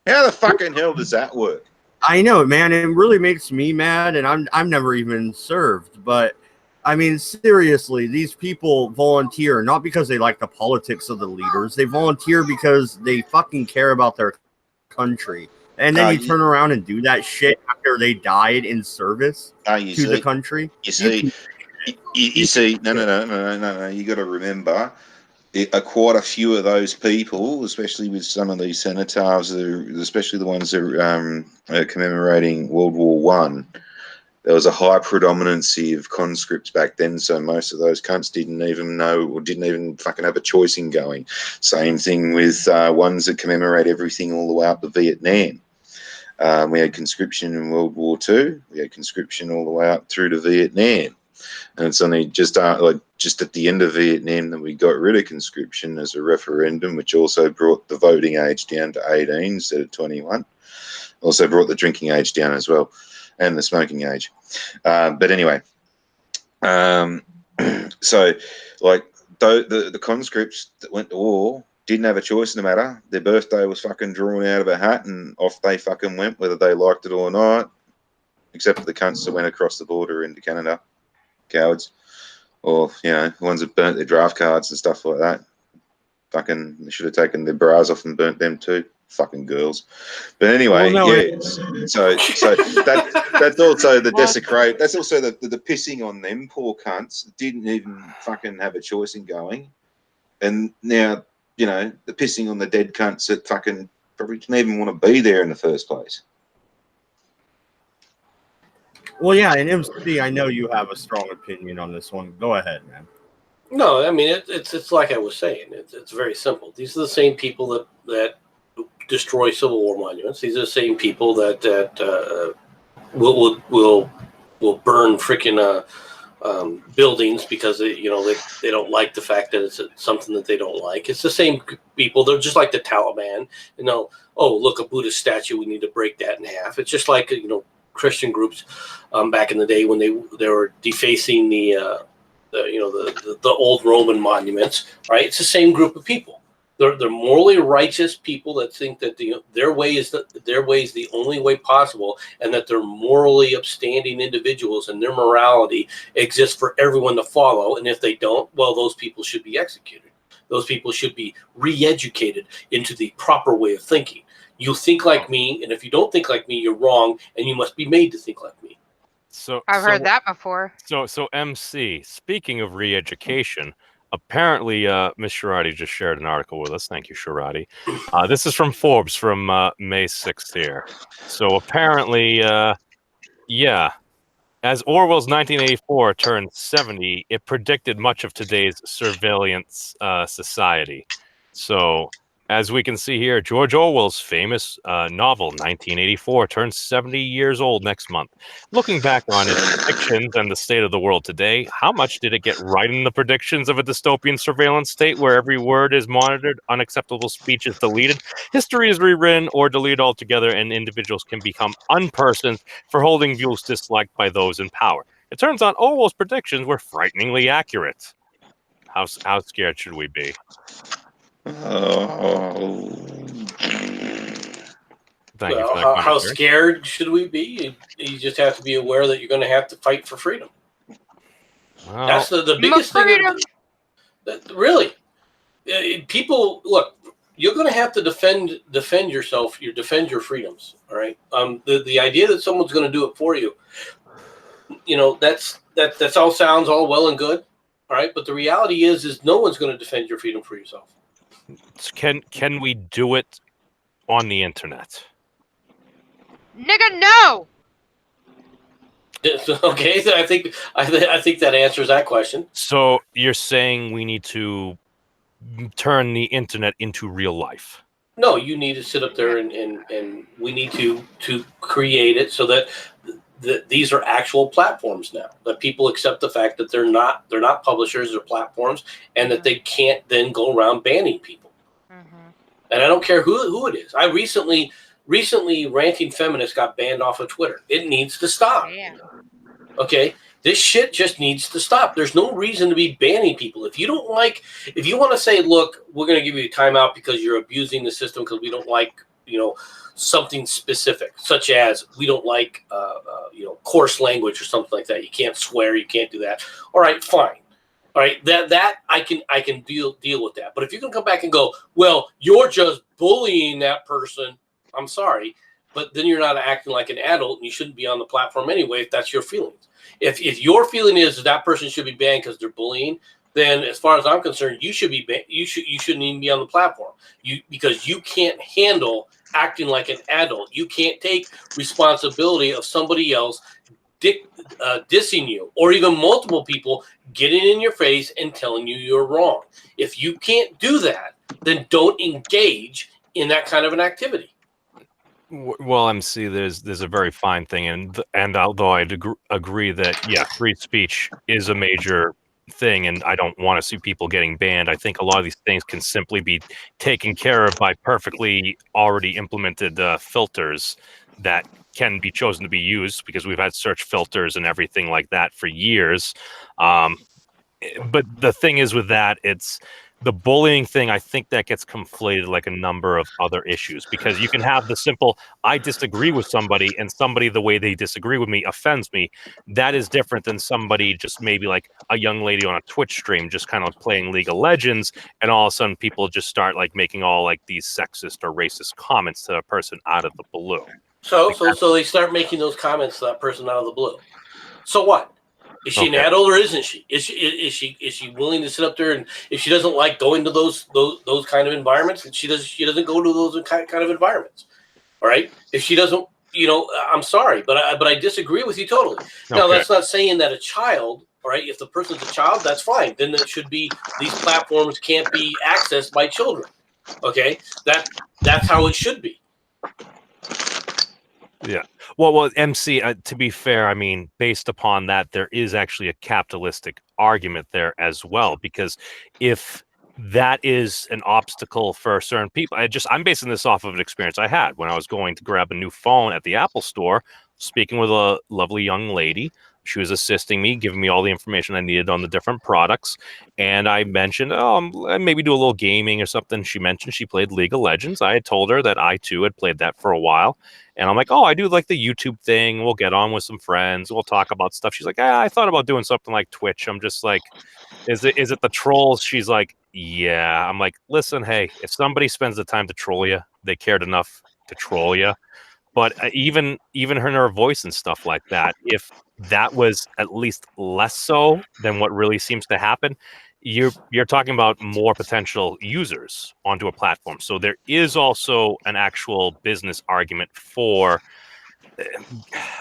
How the fucking hell does that work? I know, man. It really makes me mad, and I'm never even served. But I mean, seriously, these people volunteer not because they like the politics of the leaders. They volunteer because they fucking care about their country. And then you turn around and do that shit after they died in service to the country. You see, no. You got to remember, quite a few of those people, especially with some of these cenotaphs, especially the ones that are commemorating World War I, there was a high predominancy of conscripts back then, so most of those cunts didn't even know or didn't even fucking have a choice in going. Same thing with ones that commemorate everything all the way up to Vietnam. We had conscription in World War II. We had conscription all the way up through to Vietnam. And it's only just at the end of Vietnam that we got rid of conscription as a referendum, which also brought the voting age down to 18 instead of 21. Also brought the drinking age down as well, and the smoking age. But anyway, so like the conscripts that went to war didn't have a choice in the matter. Their birthday was fucking drawn out of a hat and off they fucking went, whether they liked it or not, except for the cunts that went across the border into Canada. Cowards. Or, you know, the ones that burnt their draft cards and stuff like that. Fucking, they should have taken their bras off and burnt them too. Fucking girls. But anyway, yes. So that's also the desecrate. That's also the pissing on them poor cunts. Didn't even fucking have a choice in going. And now, you know, the pissing on the dead cunts that fucking probably didn't even want to be there in the first place. Well, yeah, and MC, I know you have a strong opinion on this one. Go ahead, man. No, I mean it's like I was saying. It's very simple. These are the same people that destroy Civil War monuments. These are the same people that will burn freaking buildings because they don't like the fact that it's something that they don't like. It's the same people. They're just like the Taliban. You know, oh look, a Buddhist statue. We need to break that in half. It's just like Christian groups back in the day when they were defacing the old Roman monuments, right? It's the same group of people. They're morally righteous people that think that their way is the only way possible, and that they're morally upstanding individuals, and their morality exists for everyone to follow. And if they don't, well, those people should be executed. Those people should be re-educated into the proper way of thinking. You think like me, and if you don't think like me, you're wrong, and you must be made to think like me. I've heard that before. So MC, speaking of re-education, apparently Ms. Sharati just shared an article with us. Thank you, Sharati. This is from Forbes from May 6th here. So apparently, as Orwell's 1984 turned 70, it predicted much of today's surveillance society. So, as we can see here, George Orwell's famous novel 1984 turns 70 years old next month. Looking back on its predictions and the state of the world today, how much did it get right in the predictions of a dystopian surveillance state where every word is monitored, unacceptable speech is deleted, history is rewritten or deleted altogether, and individuals can become unpersoned for holding views disliked by those in power? It turns out Orwell's predictions were frighteningly accurate. How scared should we be? Thank you for that. How scared should we be? You just have to be aware that you're going to have to fight for freedom. Well, that's the biggest thing. Really, people look. You're going to have to defend yourself. Defend your freedoms. All right. The idea that someone's going to do it for you, that's all sounds all well and good. All right, but the reality is no one's going to defend your freedom for yourself. Can we do it on the internet? Nigga, no. Okay, so I think that answers that question. So you're saying we need to turn the internet into real life? No, you need to sit up there and we need to create it so that these are actual platforms now, that people accept the fact that they're not publishers or platforms, and that they can't then go around banning people. Mm-hmm. And I don't care who it is. I recently ranting feminists got banned off of Twitter. It needs to stop. Yeah. Okay, this shit just needs to stop. There's no reason to be banning people. If you want to say, look, we're going to give you a timeout because you're abusing the system because we don't like, something specific, such as we don't like, coarse language or something like that. You can't swear. You can't do that. All right, fine. All right, that I can deal with that. But if you can come back and go, well, you're just bullying that person. I'm sorry, but then you're not acting like an adult, and you shouldn't be on the platform anyway. If that's your feelings, if your feeling is that person should be banned because they're bullying, then as far as I'm concerned, you should be you shouldn't even be on the platform. Because you can't handle acting like an adult. You can't take responsibility of somebody else dissing you, or even multiple people getting in your face and telling you you're wrong. If you can't do that, then don't engage in that kind of an activity. Well, MC, there's a very fine thing, and although I agree that free speech is a major thing, and I don't want to see people getting banned. I think a lot of these things can simply be taken care of by perfectly already implemented filters that can be chosen to be used, because we've had search filters and everything like that for years. But the thing is with that, it's the bullying thing. I think that gets conflated like a number of other issues, because you can have the simple, I disagree with somebody, and somebody, the way they disagree with me offends me. That is different than somebody just maybe like a young lady on a Twitch stream just kind of playing League of Legends, and all of a sudden people just start like making all like these sexist or racist comments to a person out of the blue. So they start making those comments to that person out of the blue. So what? Is she an adult or isn't she? Is she willing to sit up there, and if she doesn't like going to those kind of environments, and she doesn't go to those kind of environments. All right. If she doesn't, I'm sorry, but I disagree with you totally. Now that's not saying that a child, all right, if the person's a child, that's fine. Then it should be, these platforms can't be accessed by children. Okay, that's how it should be. Yeah. Well, MC, to be fair, I mean, based upon that, there is actually a capitalistic argument there as well, because if that is an obstacle for certain people, I'm basing this off of an experience I had when I was going to grab a new phone at the Apple store, speaking with a lovely young lady. She was assisting me, giving me all the information I needed on the different products. And I mentioned, maybe do a little gaming or something. She mentioned she played League of Legends. I had told her that I, too, had played that for a while. And I'm like, I do like the YouTube thing. We'll get on with some friends. We'll talk about stuff. She's like, I thought about doing something like Twitch. I'm just like, is it the trolls? She's like, yeah. I'm like, listen, hey, if somebody spends the time to troll you, they cared enough to troll you. But even her voice and stuff like that, if that was at least less so than what really seems to happen, you're talking about more potential users onto a platform. So there is also an actual business argument for,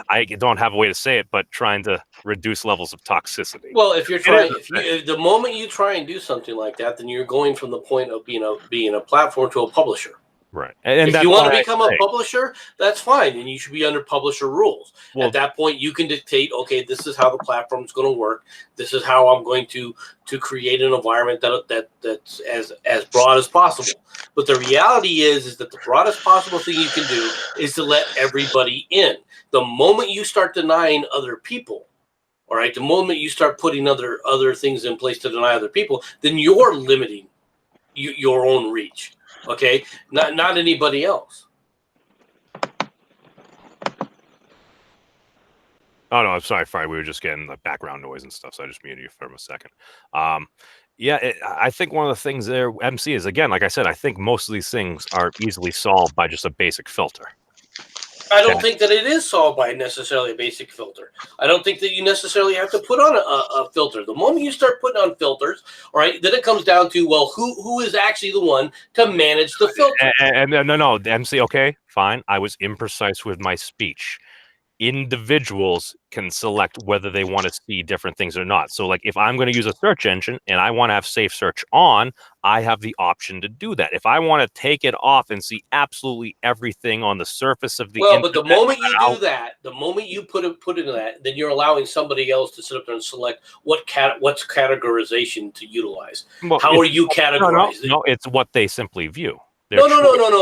I don't have a way to say it, but trying to reduce levels of toxicity. Well, if you're trying, the moment you try and do something like that, then you're going from the point of being a platform to a publisher. Right. And if you want to become a publisher, that's fine, and you should be under publisher rules. Well, at that point, you can dictate, okay, this is how the platform is going to work. This is how I'm going to create an environment that's as broad as possible. But the reality is that the broadest possible thing you can do is to let everybody in. The moment you start denying other people, all right, the moment you start putting other things in place to deny other people, then you're limiting your own reach. Okay, not anybody else. Oh no, I'm sorry. We were just getting the background noise and stuff, so I just muted you for a second. I think one of the things there, MC, is, again, like I said, I think most of these things are easily solved by just a basic filter. I don't think that it is solved by necessarily a basic filter. I don't think that you necessarily have to put on a filter. The moment you start putting on filters, all right, then it comes down to, well, who is actually the one to manage the filter? And no, MC, okay, fine. I was imprecise with my speech. Individuals can select whether they want to see different things or not. So, like, if I'm going to use a search engine and I want to have safe search on, I have the option to do that. If I want to take it off and see absolutely everything on the surface of the internet, but the moment you do that, the moment you put into that, then you're allowing somebody else to sit up there and select what's categorization to utilize. Well, how are you categorizing? No, it's what they simply view. No.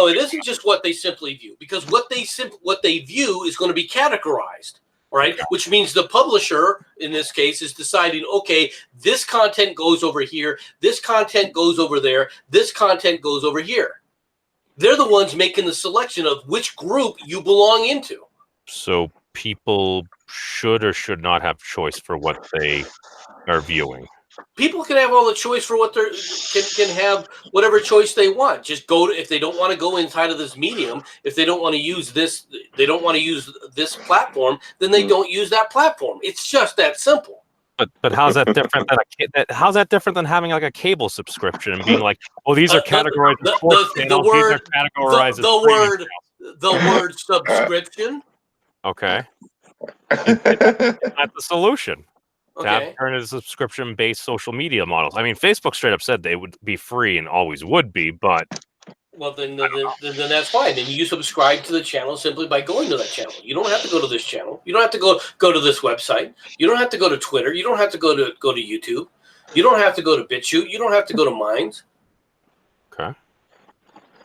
It isn't just what they simply view, because what they view is going to be categorized, right? Which means the publisher, in this case, is deciding, okay, this content goes over here, this content goes over there, this content goes over here. They're the ones making the selection of which group you belong into. So people should or should not have choice for what they are viewing. People can have all the choice for what they can have whatever choice they want. Just go to, if they don't want to go inside of this medium, if they don't want to use this, they don't want to use this platform, then they don't use that platform. It's just that simple. But how's that different than how's that different than having like a cable subscription and being like, well, these are categorized as sports channels, these are categorized as the word subscription. Okay. That's the solution. To have Okay. turn into subscription-based social media models. I mean, Facebook straight up said they would be free and always would be, but Well, then that's fine. Then you subscribe to the channel simply by going to that channel. You don't have to go to this channel. You don't have to go to this website. You don't have to go to Twitter. You don't have to go to YouTube. You don't have to go to BitChute. You don't have to go to Minds. okay,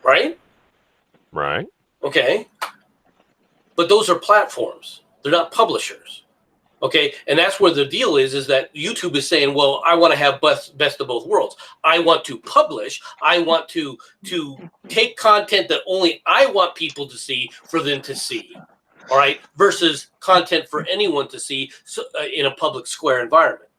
Right? right. Okay. But those are platforms. They're not publishers. Okay, and that's where the deal is that YouTube is saying, well, I want to have best of both worlds. I want to publish. I want to take content that only I want people to see for them to see. All right, versus content for anyone to see in a public square environment.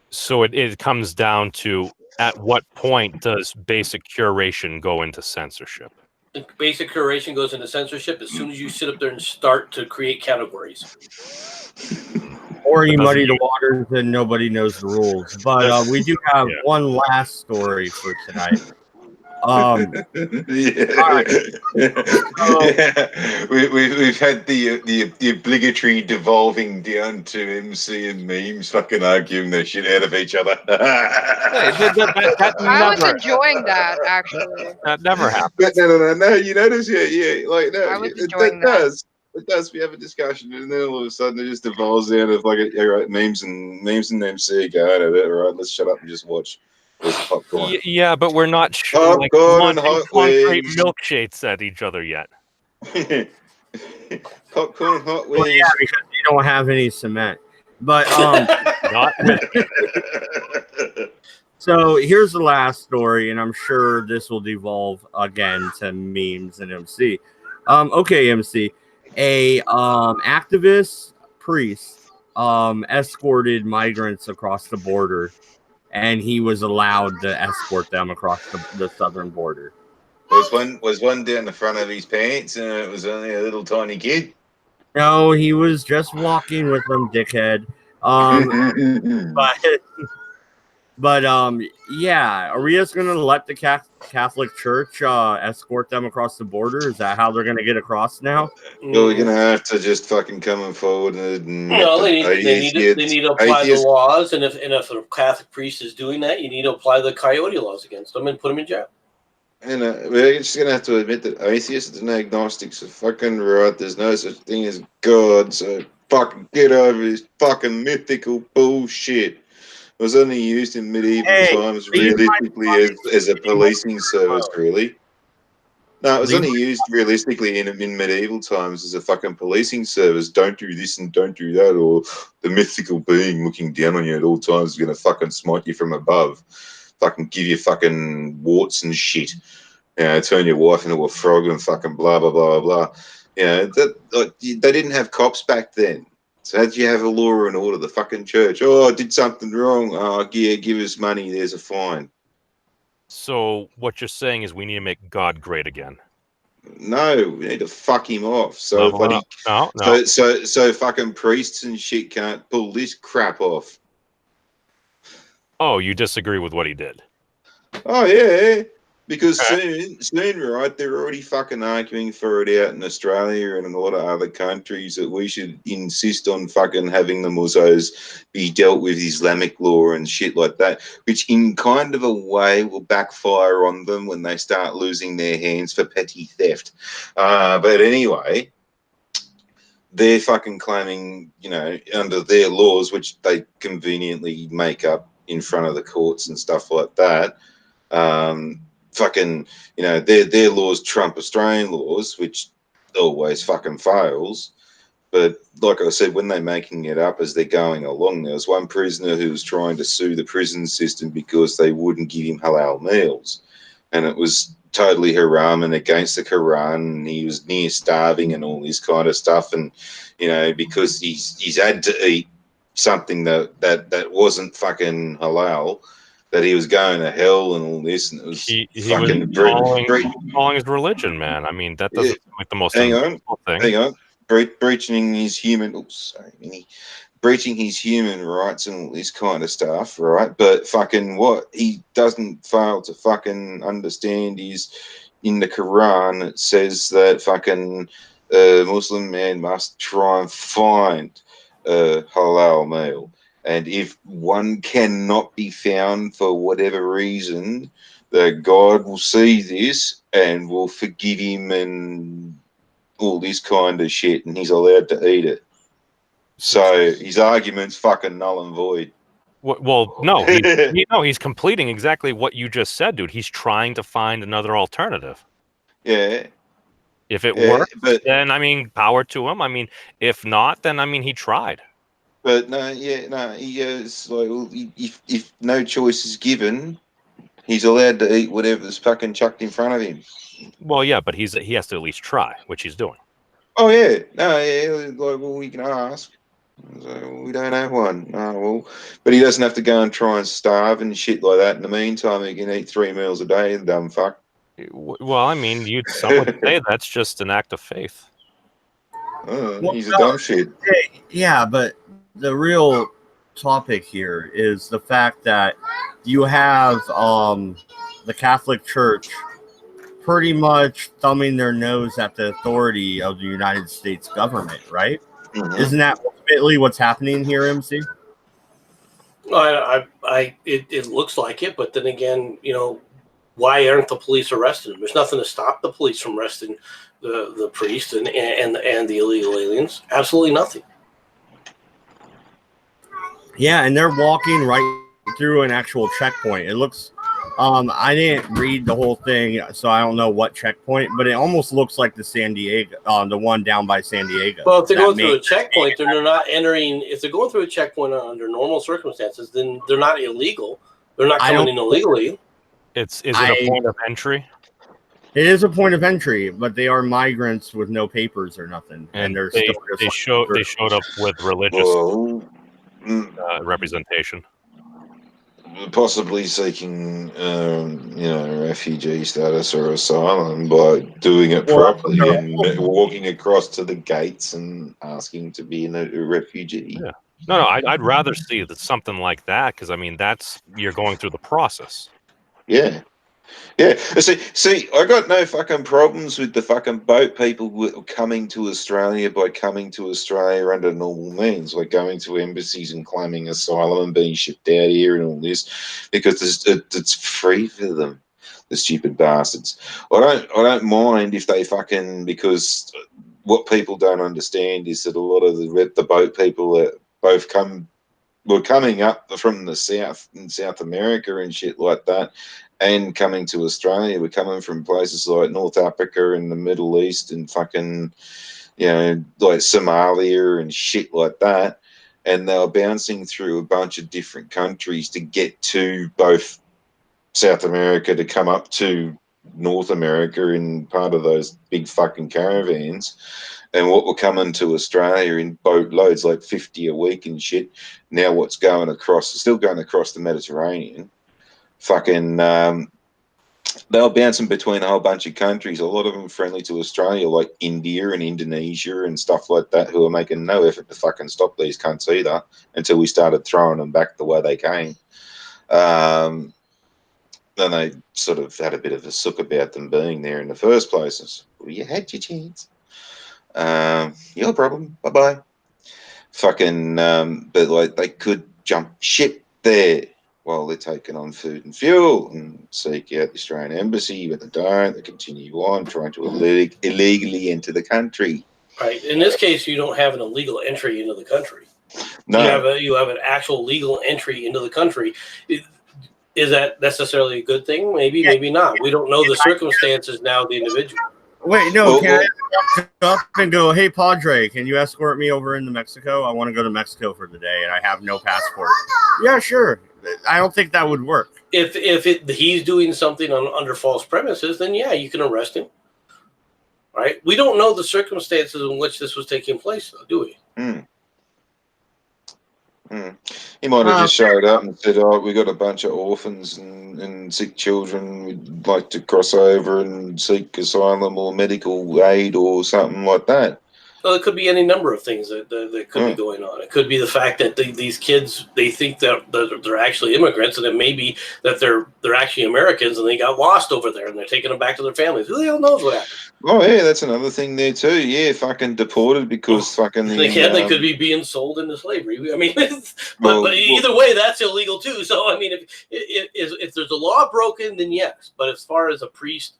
So it comes down to, at what point does basic curation go into censorship? The basic curation goes into censorship as soon as you sit up there and start to create categories. Or you muddy the waters and nobody knows the rules. But we do have one last story for tonight. Yeah. Right. We've had the obligatory devolving down to MC and memes fucking arguing the shit out of each other. I was enjoying that, actually. That never happened. But no. You notice, yeah. Like, no, I was it enjoying that. does. It does. We have a discussion, and then all of a sudden it just devolves out of like, right, memes and MC going at it. Right, let's shut up and just watch. Popcorn. Yeah, but we're not Popcorn and hot concrete wings. milkshakes at each other yet. Popcorn, hot wings. Well, yeah, because you don't have any cement. But Not with so here's the last story, and I'm sure this will devolve again to memes and MC. Okay, MC. A activist priest escorted migrants across the border, and he was allowed to escort them across the southern border. Was one down the front of his pants, and it was only a little tiny kid? No, he was just walking with them, dickhead. But yeah, are we just gonna let the Catholic Church escort them across the border? Is that how they're gonna get across now? Well, we're gonna have to just fucking come forward and no, they need to apply the laws, and if a Catholic priest is doing that, you need to apply the coyote laws against them and put them in jail. And we're just gonna have to admit that atheists and agnostics are fucking right. There's no such thing as God, so fucking get over this fucking mythical bullshit. It was only used in medieval times, realistically, as a policing service, really. No, it was only used realistically in medieval times as a fucking policing service. Don't do this and don't do that, or the mythical being looking down on you at all times is going to fucking smite you from above. Fucking give you fucking warts and shit. You know, turn your wife into a frog and fucking blah, blah, blah, blah. You know, they didn't have cops back then. So how did you have a law and order? The fucking church. Oh, I did something wrong. Oh, yeah, give us money. There's a fine. So what you're saying is we need to make God great again. No, we need to fuck him off. So so fucking priests and shit can't pull this crap off. Oh, you disagree with what he did? Oh yeah. Because soon, right, they're already fucking arguing for it out in Australia and in a lot of other countries that we should insist on fucking having the Musos be dealt with Islamic law and shit like that, which in kind of a way will backfire on them when they start losing their hands for petty theft. But anyway, they're fucking claiming, you know, under their laws, which they conveniently make up in front of the courts and stuff like that, fucking, you know, their laws trump Australian laws, which always fucking fails. But like I said, when they're making it up as they're going along, there was one prisoner who was trying to sue the prison system because they wouldn't give him halal meals. And it was totally haram and against the Quran, and he was near starving and all this kind of stuff. And, you know, because he's had to eat something that wasn't fucking halal, that he was going to hell and all this, and it was he fucking was calling his religion, man. I mean, that doesn't seem like the most thing. Hang on, breaching his human. Breaching his human rights and all this kind of stuff, right? But fucking what he doesn't fail to fucking understand is in the Quran it says that fucking A Muslim man must try and find a halal meal. And if one cannot be found for whatever reason, that God will see this and will forgive him and all this kind of shit, and he's allowed to eat it. So his argument's fucking null and void. Well, no, he's completing exactly what you just said, dude. He's trying to find another alternative. Yeah. If it Yeah, works, but- then I mean, power to him. I mean, if not, then I mean, he tried. But he goes like, well, if no choice is given, he's allowed to eat whatever's fucking chucked in front of him. Well, yeah, but he has to at least try, which he's doing. Oh yeah, like, well, we can ask. So we don't have one. Oh well, but he doesn't have to go and try and starve and shit like that. In the meantime, he can eat 3 meals a day. The dumb fuck. Well, I mean, some would say that's just an act of faith. He's a dumb shit. Yeah, but the real topic here is the fact that you have the Catholic Church pretty much thumbing their nose at the authority of the United States government, right? Mhm. Isn't that ultimately what's happening here, MC? It looks like it, but then again, why aren't the police arresting him? There's nothing to stop the police from arresting the priest and the illegal aliens. Absolutely nothing. Yeah, and they're walking right through an actual checkpoint. It looks I didn't read the whole thing, so I don't know what checkpoint, but it almost looks like the San Diego, the one down by San Diego. Well, if they're going through a checkpoint, then they're not entering. If they're going through a checkpoint under normal circumstances, then they're not illegal. They're not coming in illegally. Is it a point of entry? It is a point of entry, but they are migrants with no papers or nothing, and they're they showed up with religious representation. Possibly seeking, refugee status or asylum by doing it properly and walking across to the gates and asking to be a refugee. Yeah. No, I'd rather see something like that because I mean you're going through the process. Yeah. Yeah, see, I got no fucking problems with the fucking boat people coming to Australia by coming to Australia under normal means, like going to embassies and claiming asylum and being shipped out here and all this, because it's free for them, the stupid bastards. I don't mind if they fucking, because what people don't understand is that a lot of the boat people that were coming up from the south in South America and shit like that, and coming to Australia. We're coming from places like North Africa and the Middle East and fucking, like Somalia and shit like that. And they were bouncing through a bunch of different countries to get to both South America to come up to North America in part of those big fucking caravans. And what were coming to Australia in boat loads, like 50 a week and shit. Now what's going across, still going across the Mediterranean. Fucking, they were bouncing between a whole bunch of countries, a lot of them friendly to Australia, like India and Indonesia and stuff like that, who are making no effort to fucking stop these cunts either until we started throwing them back the way they came. Then they sort of had a bit of a sook about them being there in the first places. Well, you had your chance. Your problem. Bye-bye. Fucking, but like they could jump ship there while they're taking on food and fuel and seek out the Australian embassy, but they don't. They continue on trying to illegally enter the country. Right. In this case, you don't have an illegal entry into the country. No. You have an actual legal entry into the country. Is that necessarily a good thing? Maybe, maybe not. We don't know the circumstances now of the individual. Wait, no, can I walk up and go, hey, Padre, can you escort me over into Mexico? I want to go to Mexico for the day, and I have no passport. Yeah, sure. I don't think that would work. If he's doing something under false premises, then yeah, you can arrest him. Right? We don't know the circumstances in which this was taking place, though, do we? He might have just showed up and said, "Oh, we got a bunch of orphans and sick children. We'd like to cross over and seek asylum or medical aid or something like that." Well, it could be any number of things that could be going on. It could be the fact that these kids, they think that they're actually immigrants, and it may be that they're actually Americans and they got lost over there and they're taking them back to their families. Who the hell knows what happened? Oh yeah, that's another thing there too. Yeah, fucking deported because fucking they could be being sold into slavery. I mean, but either way, that's illegal too. So I mean, if there's a law broken, then yes. But as far as a priest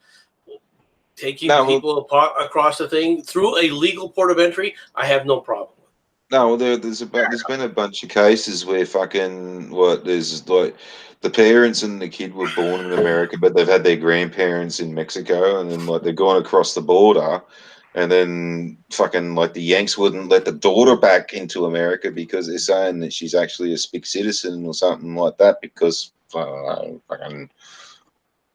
taking people across the thing through a legal port of entry, I have no problem. No, well, there's been a bunch of cases where there's like the parents and the kid were born in America, but they've had their grandparents in Mexico, and then like they're gone across the border, and then fucking like the Yanks wouldn't let the daughter back into America because they're saying that she's actually a spick citizen or something like that because I don't know, fucking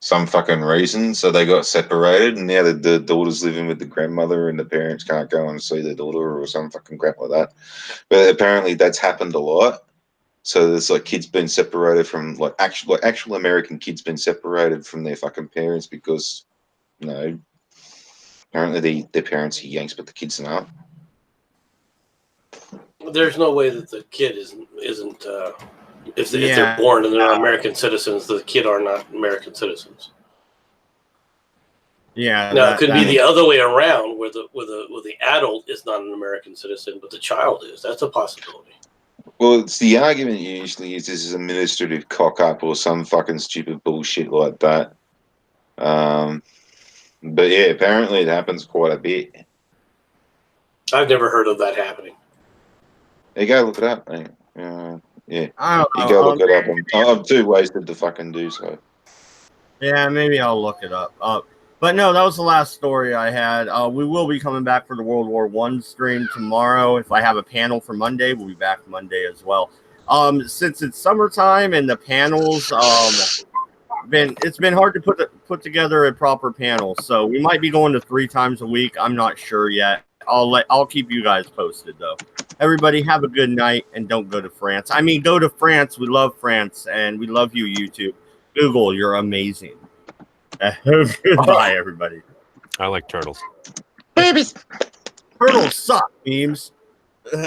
some fucking reason. So they got separated, and now the daughter's living with the grandmother, and the parents can't go and see the daughter or some fucking crap like that. But apparently that's happened a lot. So there's like kids been separated from like actual American kids been separated from their fucking parents because apparently their parents are Yanks, but the kids are not. There's no way that the kid isn't. If they're born and they're American citizens, the kid are not American citizens. Yeah. Now it could be the other way around, where the adult is not an American citizen, but the child is. That's a possibility. Well, it's the argument usually is this is administrative cock up or some fucking stupid bullshit like that. But yeah, apparently it happens quite a bit. I've never heard of that happening. You go look it up, mate. Yeah, you go look it up. I'm too wasted to fucking do so. Yeah, maybe I'll look it up. But no, that was the last story I had. We will be coming back for the World War I stream tomorrow. If I have a panel for Monday, we'll be back Monday as well. Since it's summertime and the panels, it's been hard to put together a proper panel. So we might be going to 3 times a week. I'm not sure yet. I'll keep you guys posted though. Everybody have a good night and don't go to France. I mean, go to France. We love France and we love you, YouTube. Google, you're amazing. Goodbye, everybody. I like turtles. Babies. Turtles suck, memes.